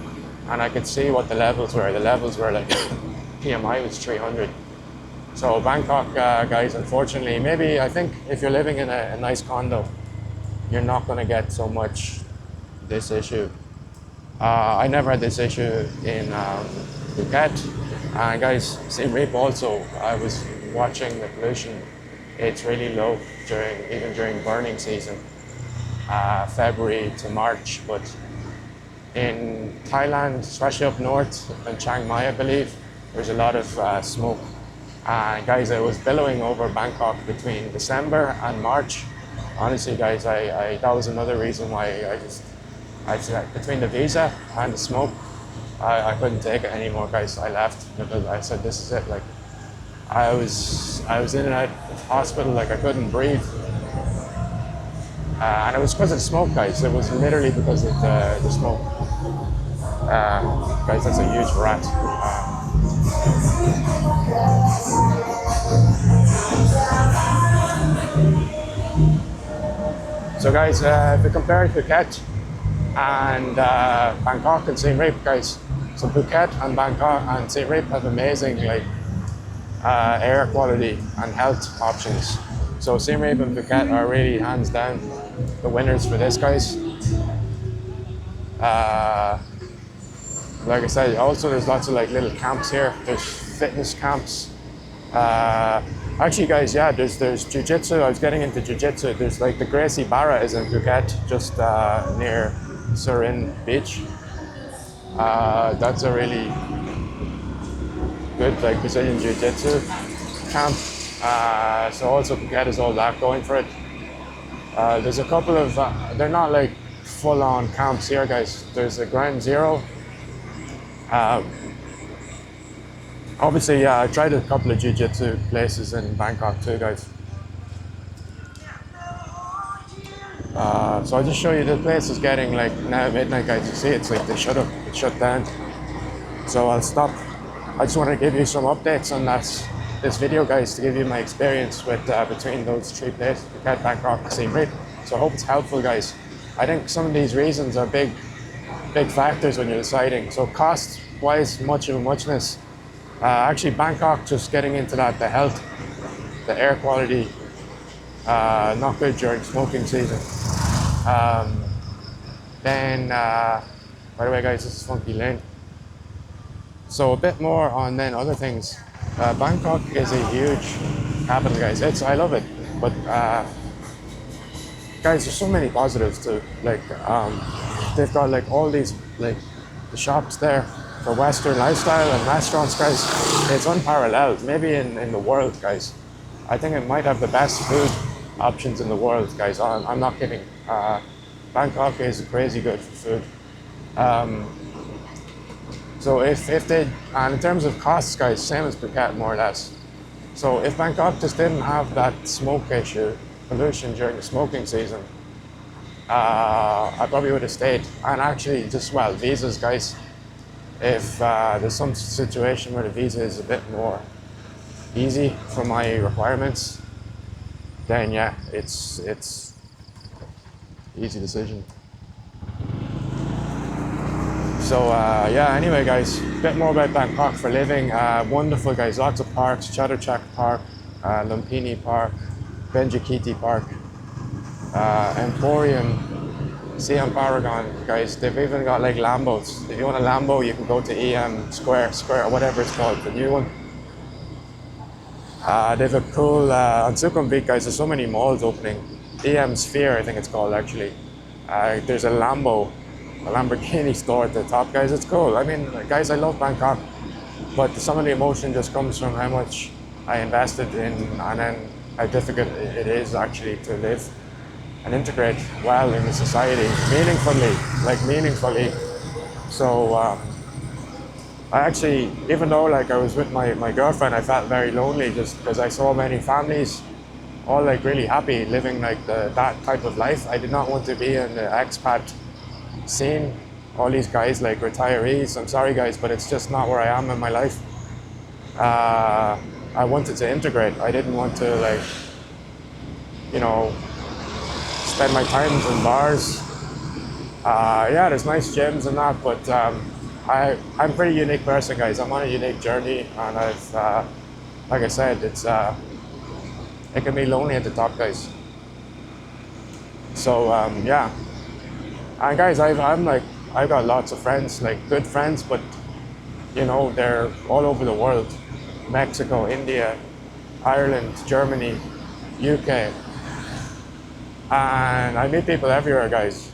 and I could see what the levels were. The levels were like PMI was 300. So Bangkok, guys, unfortunately, maybe I think if you're living in a nice condo, you're not going to get so much this issue. I never had this issue in Phuket. And guys, Siem Reap also, I was watching the pollution. It's really low even during burning season, February to March. But in Thailand, especially up north in Chiang Mai, I believe, there's a lot of smoke. Guys, it was billowing over Bangkok between December and March. Honestly, guys, that was another reason why between the visa and the smoke, I couldn't take it anymore, guys. I left because I said, this is it. Like, I was in and out of hospital, like I couldn't breathe. And it was because of the smoke, guys. It was literally because of the smoke. Guys, that's a huge rat. So guys, if we compare Phuket and Bangkok and Siem Reap, guys, so Phuket and Bangkok and Siem Reap have amazing like air quality and health options. So Siem Reap and Phuket are really hands down the winners for this, guys. Like I said, also there's lots of like little camps here. There's fitness camps. Actually, guys, yeah, there's jiu-jitsu. I was getting into jiu-jitsu. There's like the Gracie Barra is in Phuket, just near Surin Beach. That's a really good like Brazilian Jiu-Jitsu camp. So also Phuket has all that going for it. There's a couple of, they're not like full-on camps here, guys. There's a Ground Zero. Obviously, I tried a couple of Jiu-Jitsu places in Bangkok too, guys. So I'll just show you, the place is getting like now midnight, guys. You see, it's like it's shut down. So I'll stop. I just want to give you some updates on this video, guys, to give you my experience with between those three places, Phuket, Bangkok, Siem Reap. So I hope it's helpful, guys. I think some of these reasons are big factors when you're deciding. So cost-wise, much of a muchness. Actually, Bangkok, just getting into that, the health, the air quality, not good during smoking season. Then, by the way, guys, this is Funky Lane. So a bit more on then other things. Bangkok is a huge capital, guys. I love it, but guys, there's so many positives too. Like they've got like all these like the shops there for Western lifestyle and restaurants, guys. It's unparalleled, maybe in the world, guys. I think it might have the best food options in the world, guys. I'm not kidding. Bangkok is crazy good for food. So if they, and in terms of costs, guys, same as Phuket, more or less. So if Bangkok just didn't have that smoke issue, pollution during the smoking season, I probably would have stayed. And actually, just, well, visas, guys. If there's some situation where the visa is a bit more easy for my requirements, then yeah, it's easy decision. So yeah, anyway, guys, a bit more about Bangkok for living. Wonderful, guys, lots of parks, Chatuchak Park, Lumpini Park, Benjikiti Park, Emporium, Siam Paragon, guys. They've even got like Lambos. If you want a Lambo, you can go to EM Square, or whatever it's called, the new one. They've a cool, on Sukhumvit, guys, there's so many malls opening. EM Sphere, I think it's called, actually. There's a Lamborghini store at the top, guys. It's cool. I mean, guys, I love Bangkok, but some of the emotion just comes from how much I invested in, and then how difficult it is actually to live and integrate well in the society, meaningfully. So I actually, even though like I was with my girlfriend, I felt very lonely just because I saw many families all like really happy living like that type of life. I did not want to be in the expat scene, all these guys like retirees. I'm sorry, guys, but it's just not where I am in my life. I wanted to integrate. I didn't want to, like, you know, spend my time in bars. Yeah, there's nice gyms and that, but I'm a pretty unique person, guys. I'm on a unique journey, and I've, like I said, it can be lonely at the top, guys. So yeah, and guys, I've got lots of friends, like good friends, but you know, they're all over the world: Mexico, India, Ireland, Germany, UK, and I meet people everywhere, guys.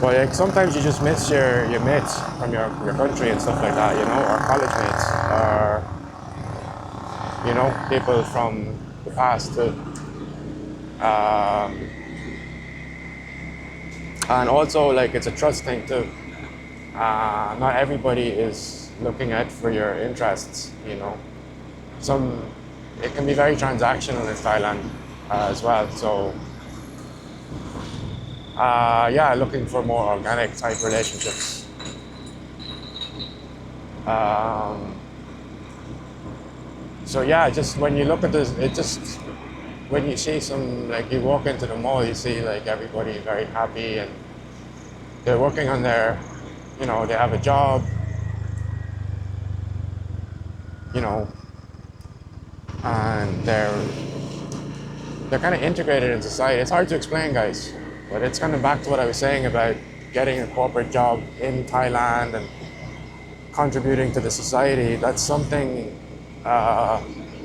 But like, sometimes you just miss your mates from your country and stuff like that, you know, or college mates, or, you know, people from the past too. And also, like, it's a trust thing too. Not everybody is looking out for your interests, you know. It can be very transactional in Thailand as well, so yeah, looking for more organic type relationships. So yeah, just when you look at this, when you see like you walk into the mall, you see like everybody very happy and they're working on their, you know, they have a job, you know, and they're kind of integrated in society. It's hard to explain, guys. But it's kind of back to what I was saying about getting a corporate job in Thailand and contributing to the society. That's something,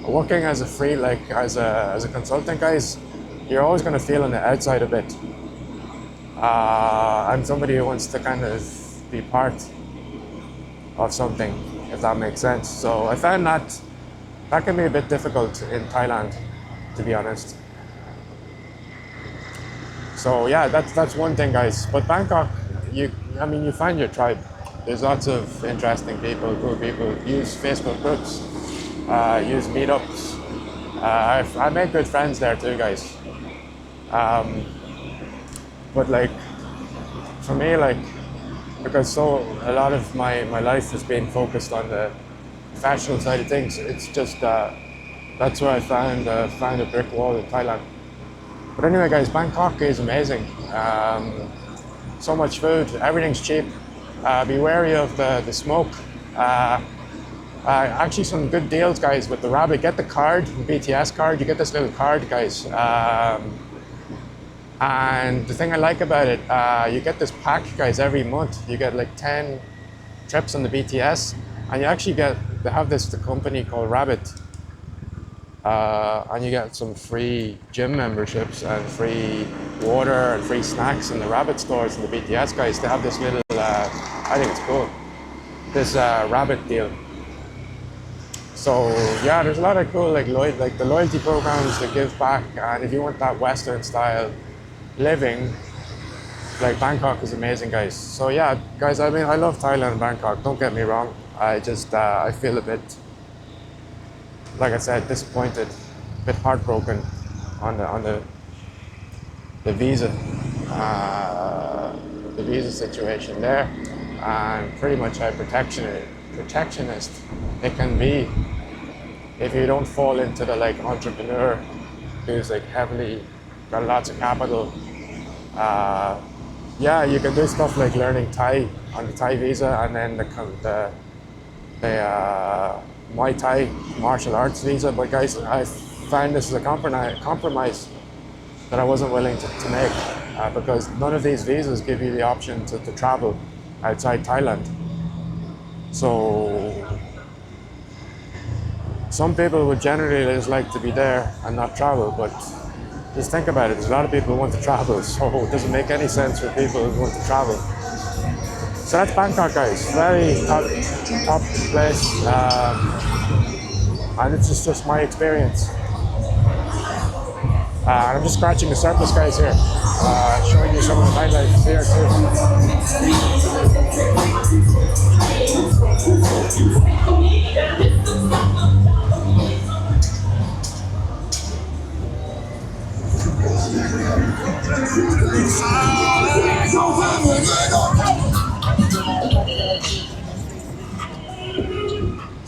working as as a consultant, guys, you're always going to feel on the outside a bit. I'm somebody who wants to kind of be part of something, if that makes sense. So I found that can be a bit difficult in Thailand, to be honest. So yeah, that's one thing, guys. But Bangkok, you find your tribe. There's lots of interesting people, cool people. Use Facebook groups, use meetups. I made good friends there too, guys. But like for me, like because a lot of my life has been focused on the professional side of things. It's just that's where I found a brick wall in Thailand. But anyway, guys, Bangkok is amazing. So much food, everything's cheap. Be wary of the smoke. Actually, some good deals, guys, with the rabbit. Get the card, the BTS card. You get this little card, guys. And the thing I like about it, you get this pack, guys, every month. You get like 10 trips on the BTS, and you actually they have the company called Rabbit. And you get some free gym memberships and free water and free snacks in the Rabbit stores and the BTS, guys. They have this little, I think it's cool, this Rabbit deal. So yeah, there's a lot of cool like the loyalty programs that give back, and if you want that Western style living, like Bangkok is amazing, guys. So yeah, guys, I mean, I love Thailand and Bangkok, don't get me wrong. I just, I feel a bit, like I said, disappointed, a bit heartbroken on the visa, the visa situation there, and pretty much how protectionist it can be if you don't fall into the like entrepreneur who's like heavily got lots of capital. Yeah, you can do stuff like learning Thai on the Thai visa, and then the Muay Thai martial arts visa. But guys, I find this is a compromise that I wasn't willing to make, because none of these visas give you the option to travel outside Thailand. So some people would generally just like to be there and not travel, but just think about it, there's a lot of people who want to travel, so it doesn't make any sense for people who want to travel. So that's Bangkok, guys. Very top place, and it's just my experience. I'm just scratching the surface, guys, here, showing you some of the nightlife here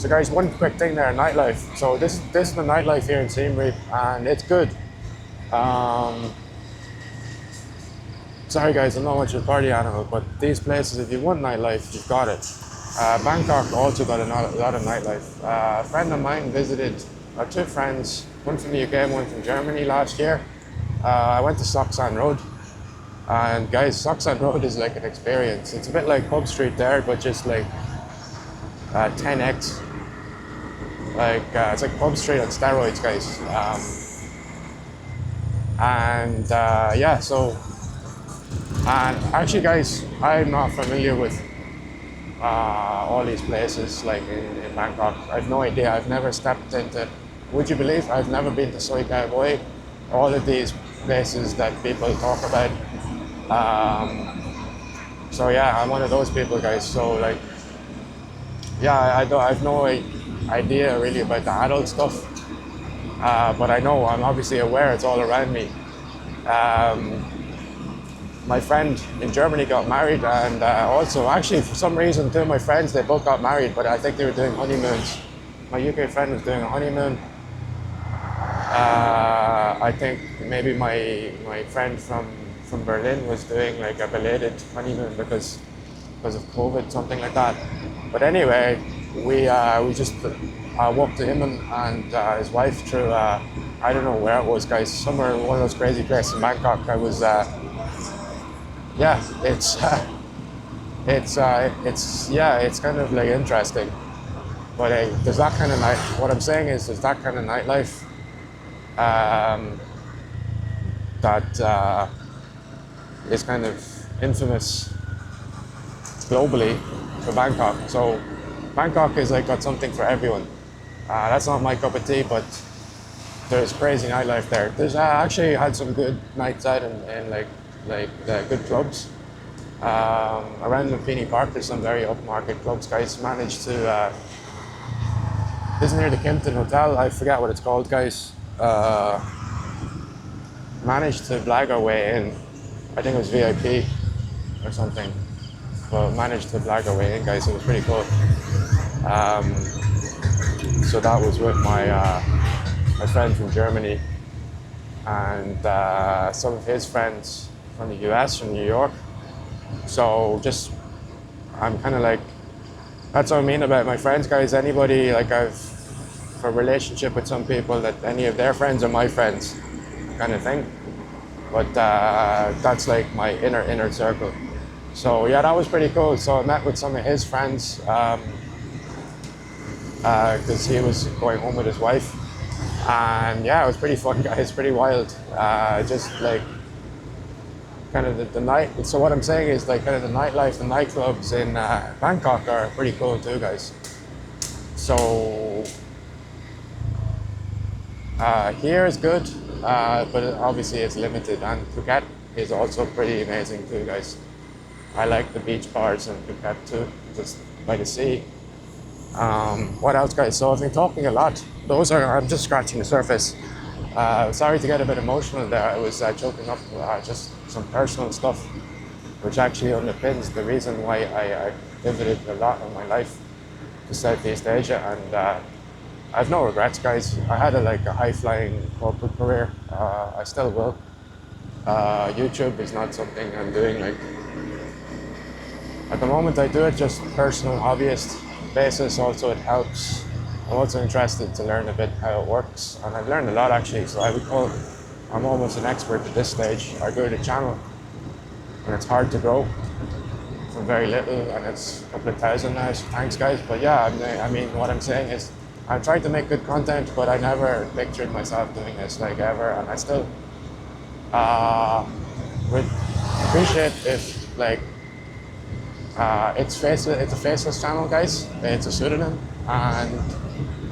So guys, one quick thing there, nightlife. So this is the nightlife here in Siem Reap, and it's good. Sorry guys, I'm not much of a party animal, but these places, if you want nightlife, you've got it. Bangkok also got a lot of nightlife. A friend of mine visited, or two friends, one from the UK and one from Germany last year. I went to Soksan Road, and guys, Soksan Road is like an experience. It's a bit like Pub Street there, but just like 10x. Like it's like Pub Street on steroids, guys. Yeah, so, and actually, guys, I'm not familiar with all these places like in Bangkok. I've no idea. I've never stepped into. Would you believe I've never been to Soi Khao Voi? All of these places that people talk about. So yeah, I'm one of those people, guys. So like, yeah, I've no idea really about the adult stuff, but I'm obviously aware it's all around me. My friend in Germany got married, and also actually for some reason two of my friends, they both got married, but I think they were doing honeymoons. My UK friend was doing a honeymoon. I think maybe my friend from Berlin was doing like a belated honeymoon because of COVID, something like that. But anyway, we just walked to him and his wife through I don't know where it was, guys, somewhere, one of those crazy places in Bangkok. I was yeah, it's kind of like interesting. But there's that kind of night. What I'm saying is, there's that kind of nightlife that is kind of infamous globally for Bangkok. So Bangkok is like got something for everyone. That's not my cup of tea, but there's crazy nightlife there. There's actually had some good nights out in good clubs. Around Lumpini Park, there's some very upmarket clubs. Guys managed to. This is near the Kimpton Hotel. I forget what it's called, guys. Managed to blag our way in. I think it was VIP or something. But managed to blag our way in, guys. It was pretty cool. So that was with my friend from Germany and some of his friends from the US, from New York. So just, I'm kind of like, that's what I mean about my friends, guys. Anybody, like I've a relationship with some people that any of their friends are my friends, kind of thing. But that's like my inner circle. So yeah, that was pretty cool. So I met with some of his friends because he was going home with his wife. And yeah, it was pretty fun, guys, pretty wild. Just like kind of the night. So what I'm saying is like kind of the nightlife, the nightclubs in Bangkok are pretty cool too, guys. So here is good, but obviously it's limited. And Phuket is also pretty amazing too, guys. I like the beach bars in Phuket too, just by the sea. What else, guys? So I've been talking a lot. I'm just scratching the surface. Sorry to get a bit emotional there. I was choking up just some personal stuff, which actually underpins the reason why I pivoted a lot of my life to Southeast Asia, and I have no regrets, guys. I had a high-flying corporate career. I still will. YouTube is not something I'm doing at the moment. I do it just personal, hobbyist basis. Also, it helps. I'm also interested to learn a bit how it works, and I've learned a lot actually. So I would call I'm almost an expert at this stage. I grew the channel, and it's hard to grow from very little, and it's a couple of thousand now. So thanks, guys. But yeah, I mean, what I'm saying is, I'm trying to make good content, but I never pictured myself doing this ever, and I still would appreciate if it's a faceless channel, guys. It's a pseudonym, and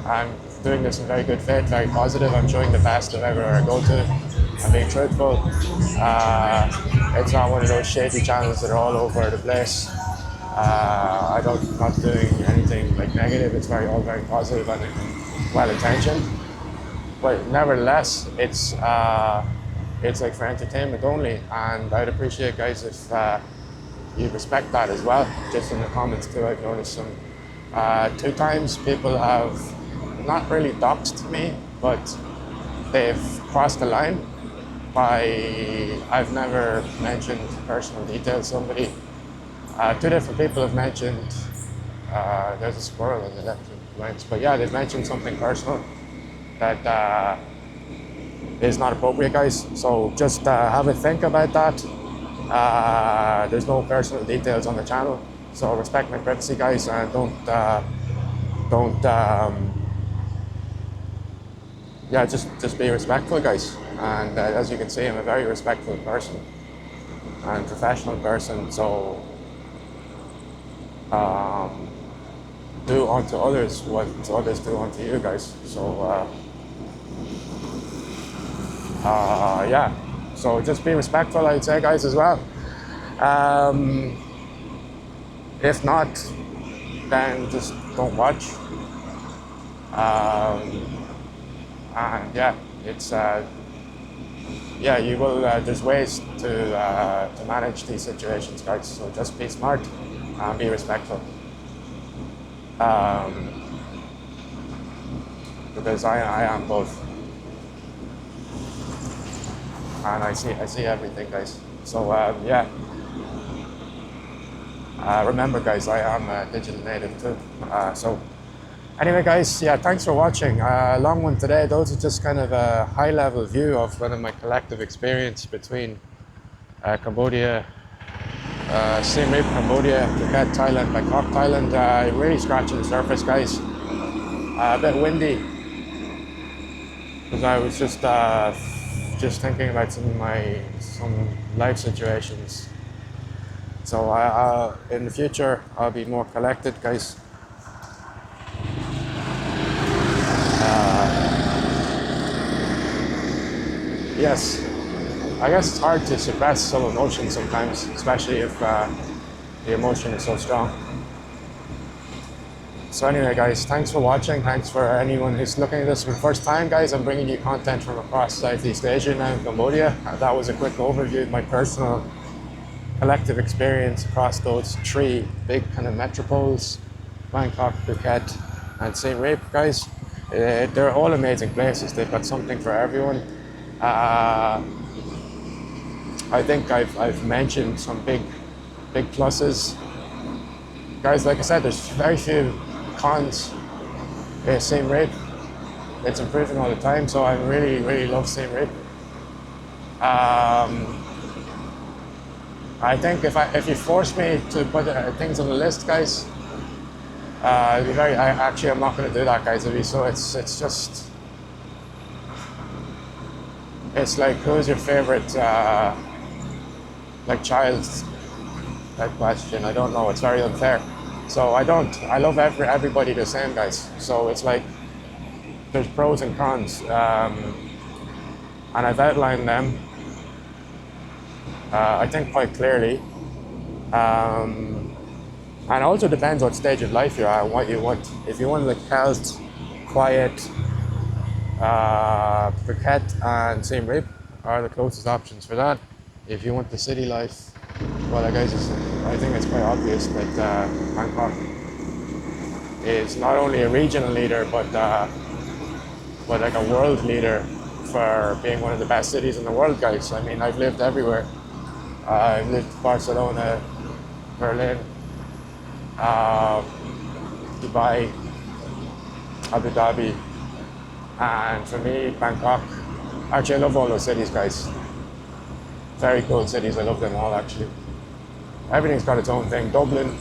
I'm doing this in very good faith, very positive. I'm showing the best of everywhere I go to. I'm being truthful. It's not one of those shady channels that are all over the place. I'm not doing anything negative. It's all very positive and well intentioned. But nevertheless, it's for entertainment only, and I'd appreciate, guys, if you respect that as well. Just in the comments too, I've noticed some 2 times people have not really doxed me, but they've crossed the line by I've never mentioned personal details. Somebody 2 different people have mentioned there's a squirrel in the left lens, but yeah, they've mentioned something personal that is not appropriate, guys. So just have a think about that. There's no personal details on the channel, so respect my privacy, guys, and just be respectful, guys. And as you can see, I'm a very respectful person and professional person. So do unto others what others do unto you, guys. So yeah, so just be respectful, I'd say, guys, as well. If not, then just don't watch. And yeah, it's yeah, you will. There's ways to manage these situations, guys. So just be smart and be respectful. Because I am both, and I see everything, guys. So yeah. Remember, guys, I am a digital native too. So anyway, guys, yeah, thanks for watching. Long one today. Those are just kind of a high-level view of kind of my collective experience between Cambodia, Siem Reap, Cambodia, Phuket, Thailand, Bangkok, Thailand. Really scratching the surface, guys. A bit windy because I was just thinking about some life situations. So in the future, I'll be more collected, guys. Yes, I guess it's hard to suppress some emotion sometimes, especially if the emotion is so strong. So anyway, guys, thanks for watching. Thanks for anyone who's looking at this for the first time, guys. I'm bringing you content from across Southeast Asia now in Cambodia. That was a quick overview of my personal collective experience across those three big kind of metropoles, Bangkok, Phuket, and Siem Reap, guys. They're all amazing places. They've got something for everyone. I think I've mentioned some big pluses. Guys, like I said, there's very few cons. Siem Reap, it's improving all the time, so I really love Siem Reap. I think if you force me to put things on the list, guys, it'd be very. I'm not going to do that, guys. So it's just. It's like, who's your favorite like child's type question? I don't know. It's very unfair. So I love everybody the same, guys. So it's like there's pros and cons, and I've outlined them. I think quite clearly. And it also depends what stage of life you're at and what you want. If you want like health, quiet, Phuket and Siem Reap are the closest options for that. If you want the city life, well, I think it's quite obvious that Bangkok is not only a regional leader, but like a world leader for being one of the best cities in the world, guys. I mean, I've lived everywhere. I've lived in Barcelona, Berlin, Dubai, Abu Dhabi, and for me, Bangkok. Actually, I love all those cities, guys. Very cool cities. I love them all, actually. Everything's got its own thing. Dublin.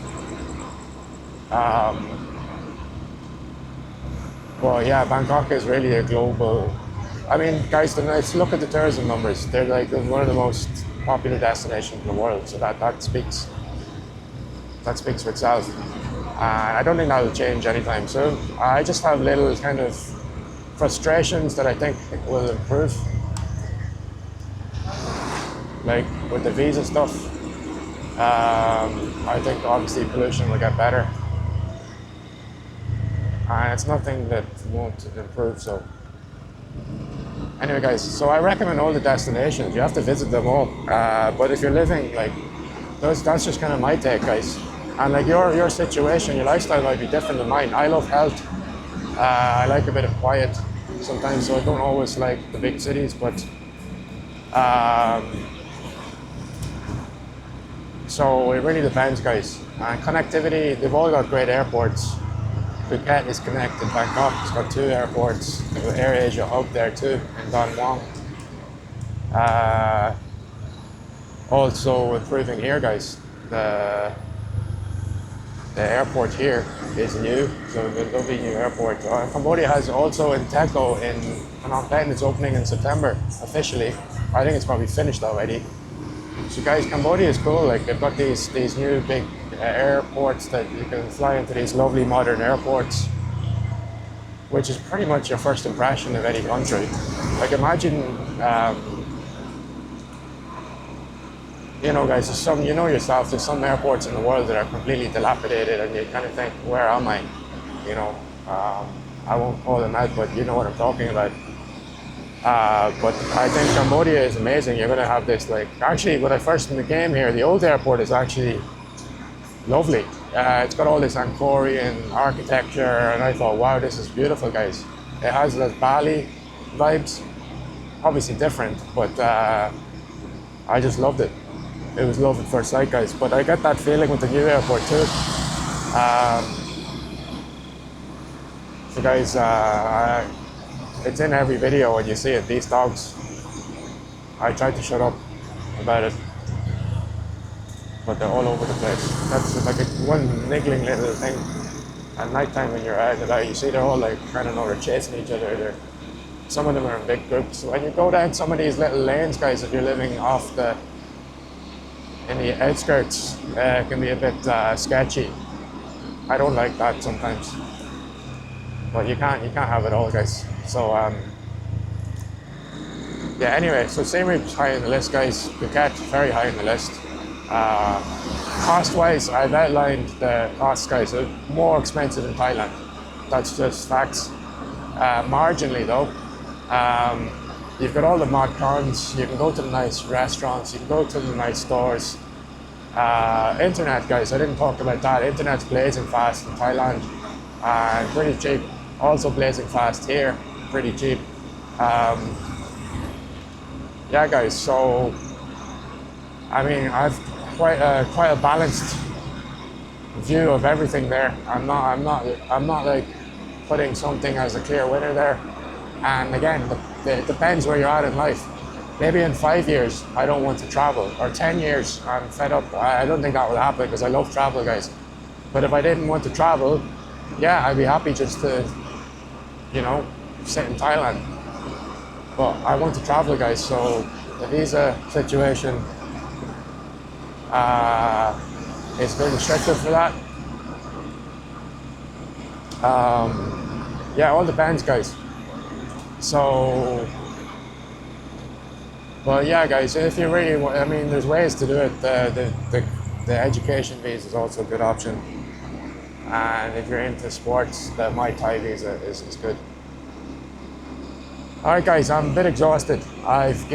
Well, yeah, Bangkok is really a global. I mean, guys, let's look at the tourism numbers. They're like one of the most popular destinations in the world. So that speaks for itself. I don't think that'll change anytime soon. I just have little kind of frustrations that I think will improve, like with the visa stuff. I think obviously pollution will get better, and it's nothing that won't improve. So anyway, guys, so I recommend all the destinations. You have to visit them all, but if you're living like that's just kind of my take, guys. And like your situation, your lifestyle might be different than mine. I love health. I like a bit of quiet sometimes, so I don't always like the big cities, but so it really depends, guys. And connectivity, they've all got great airports. Phuket is connected, Bangkok has got 2 airports. There's an AirAsia hub there too, in Don Muang. Also improving here, guys. The airport here is new, so the lovely new airport. Cambodia has also in Teco in Phnom Penh. It's opening in September officially. I think it's probably finished already. So guys, Cambodia is cool. Like they've got these new big airports that you can fly into, these lovely modern airports, which is pretty much your first impression of any country. Like imagine. You know, guys, there's some, you know yourself, there's some airports in the world that are completely dilapidated and you kind of think, where am I? You know, I won't call them out, but you know what I'm talking about. But I think Cambodia is amazing. You're going to have this, like, actually, when I first came here, the old airport is actually lovely. It's got all this Angkorian architecture, and I thought, wow, this is beautiful, guys. It has those Bali vibes, obviously different, but I just loved it. It was love at first sight, guys. But I get that feeling with the new airport too. So guys, it's in every video when you see it, these dogs. I tried to shut up about it, but they're all over the place. That's like one niggling little thing. At night time when you're out and about, you see they're all like, I don't know, they're chasing each other. Some of them are in big groups. When you go down some of these little lanes, guys, if you're living off the in the outskirts can be a bit sketchy. I don't like that sometimes, but you can't have it all, guys. So yeah. Anyway, so Siem Reap's high on the list, guys. Phuket very high on the list. Cost-wise, I've outlined the costs, guys. They're more expensive in Thailand. That's just facts. Marginally though, you've got all the mod cons. You can go to the nice restaurants. You can go to the nice stores. Internet, guys, I didn't talk about that. Internet's blazing fast in Thailand and pretty cheap. Also blazing fast here, pretty cheap. Yeah, guys. So, I mean, I've quite a balanced view of everything there. I'm not like putting something as a clear winner there. And again, it depends where you're at in life. Maybe in 5 years, I don't want to travel, or 10 years, I'm fed up. I don't think that will happen because I love travel, guys. But if I didn't want to travel, yeah, I'd be happy just to, you know, sit in Thailand. But I want to travel, guys, so the visa situation is very restrictive for that. Yeah, all depends, guys. So, well, yeah, guys, if you really want, I mean, there's ways to do it. The education visa is also a good option. And if you're into sports, the Muay Thai visa is good. All right, guys, I'm a bit exhausted. I've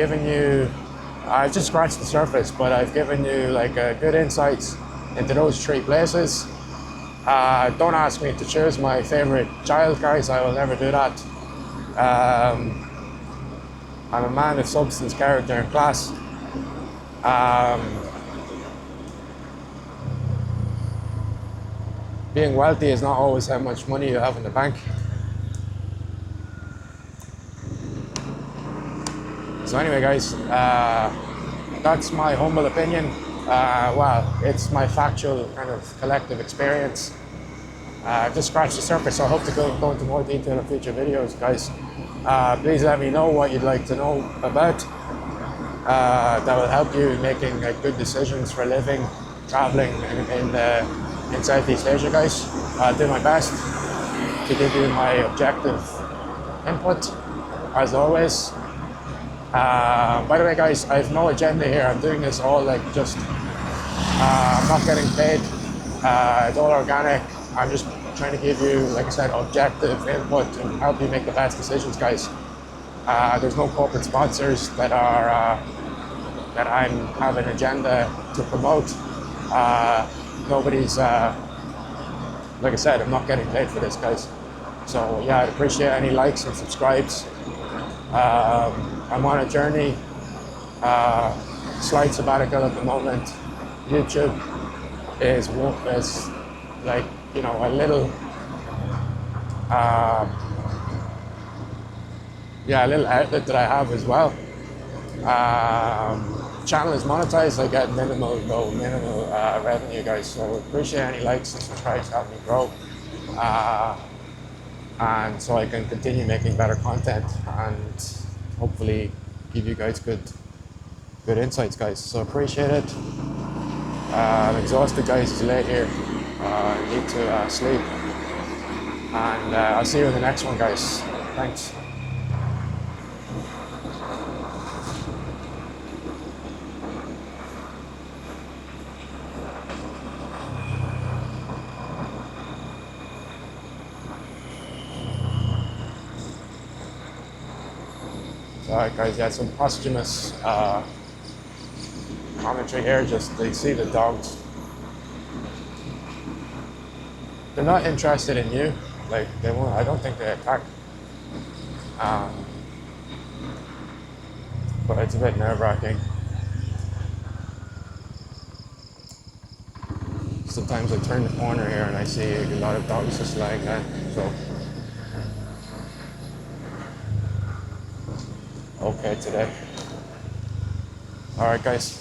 just scratched the surface, but I've given you like good insights into those 3 places. Don't ask me to choose my favorite child, guys. I will never do that. I'm a man of substance, character, and class. Being wealthy is not always how much money you have in the bank. So anyway, guys, that's my humble opinion. Well, it's my factual kind of collective experience. Just scratched the surface, so I hope to go into more detail in future videos, guys. Please let me know what you'd like to know about. That will help you making good decisions for living, traveling in Southeast Asia, guys. I'll do my best to give you my objective input, as always. By the way, guys, I have no agenda here. I'm doing this all like just, I'm not getting paid. It's all organic. I'm just trying to give you, like I said, objective input and help you make the best decisions, guys. There's no corporate sponsors that I have an agenda to promote. Nobody's, like I said, I'm not getting paid for this, guys. So yeah, I'd appreciate any likes and subscribes. I'm on a journey, slight sabbatical at the moment. YouTube is like, you know, a little, yeah, a little outlet that I have as well. Channel is monetized. I get minimal revenue, guys. So appreciate any likes and subscribes to help me grow, and so I can continue making better content and hopefully give you guys good insights, guys. So appreciate it. I'm exhausted, guys. It's late here. I need to sleep, and I'll see you in the next one, guys. Thanks. Alright, guys, yeah, some posthumous commentary here. Just, they see the dogs. They're not interested in you. Like, they won't, I don't think they attack. But it's a bit nerve-wracking. Sometimes I turn the corner here and I see a lot of dogs just lying there. So, okay today. All right, guys.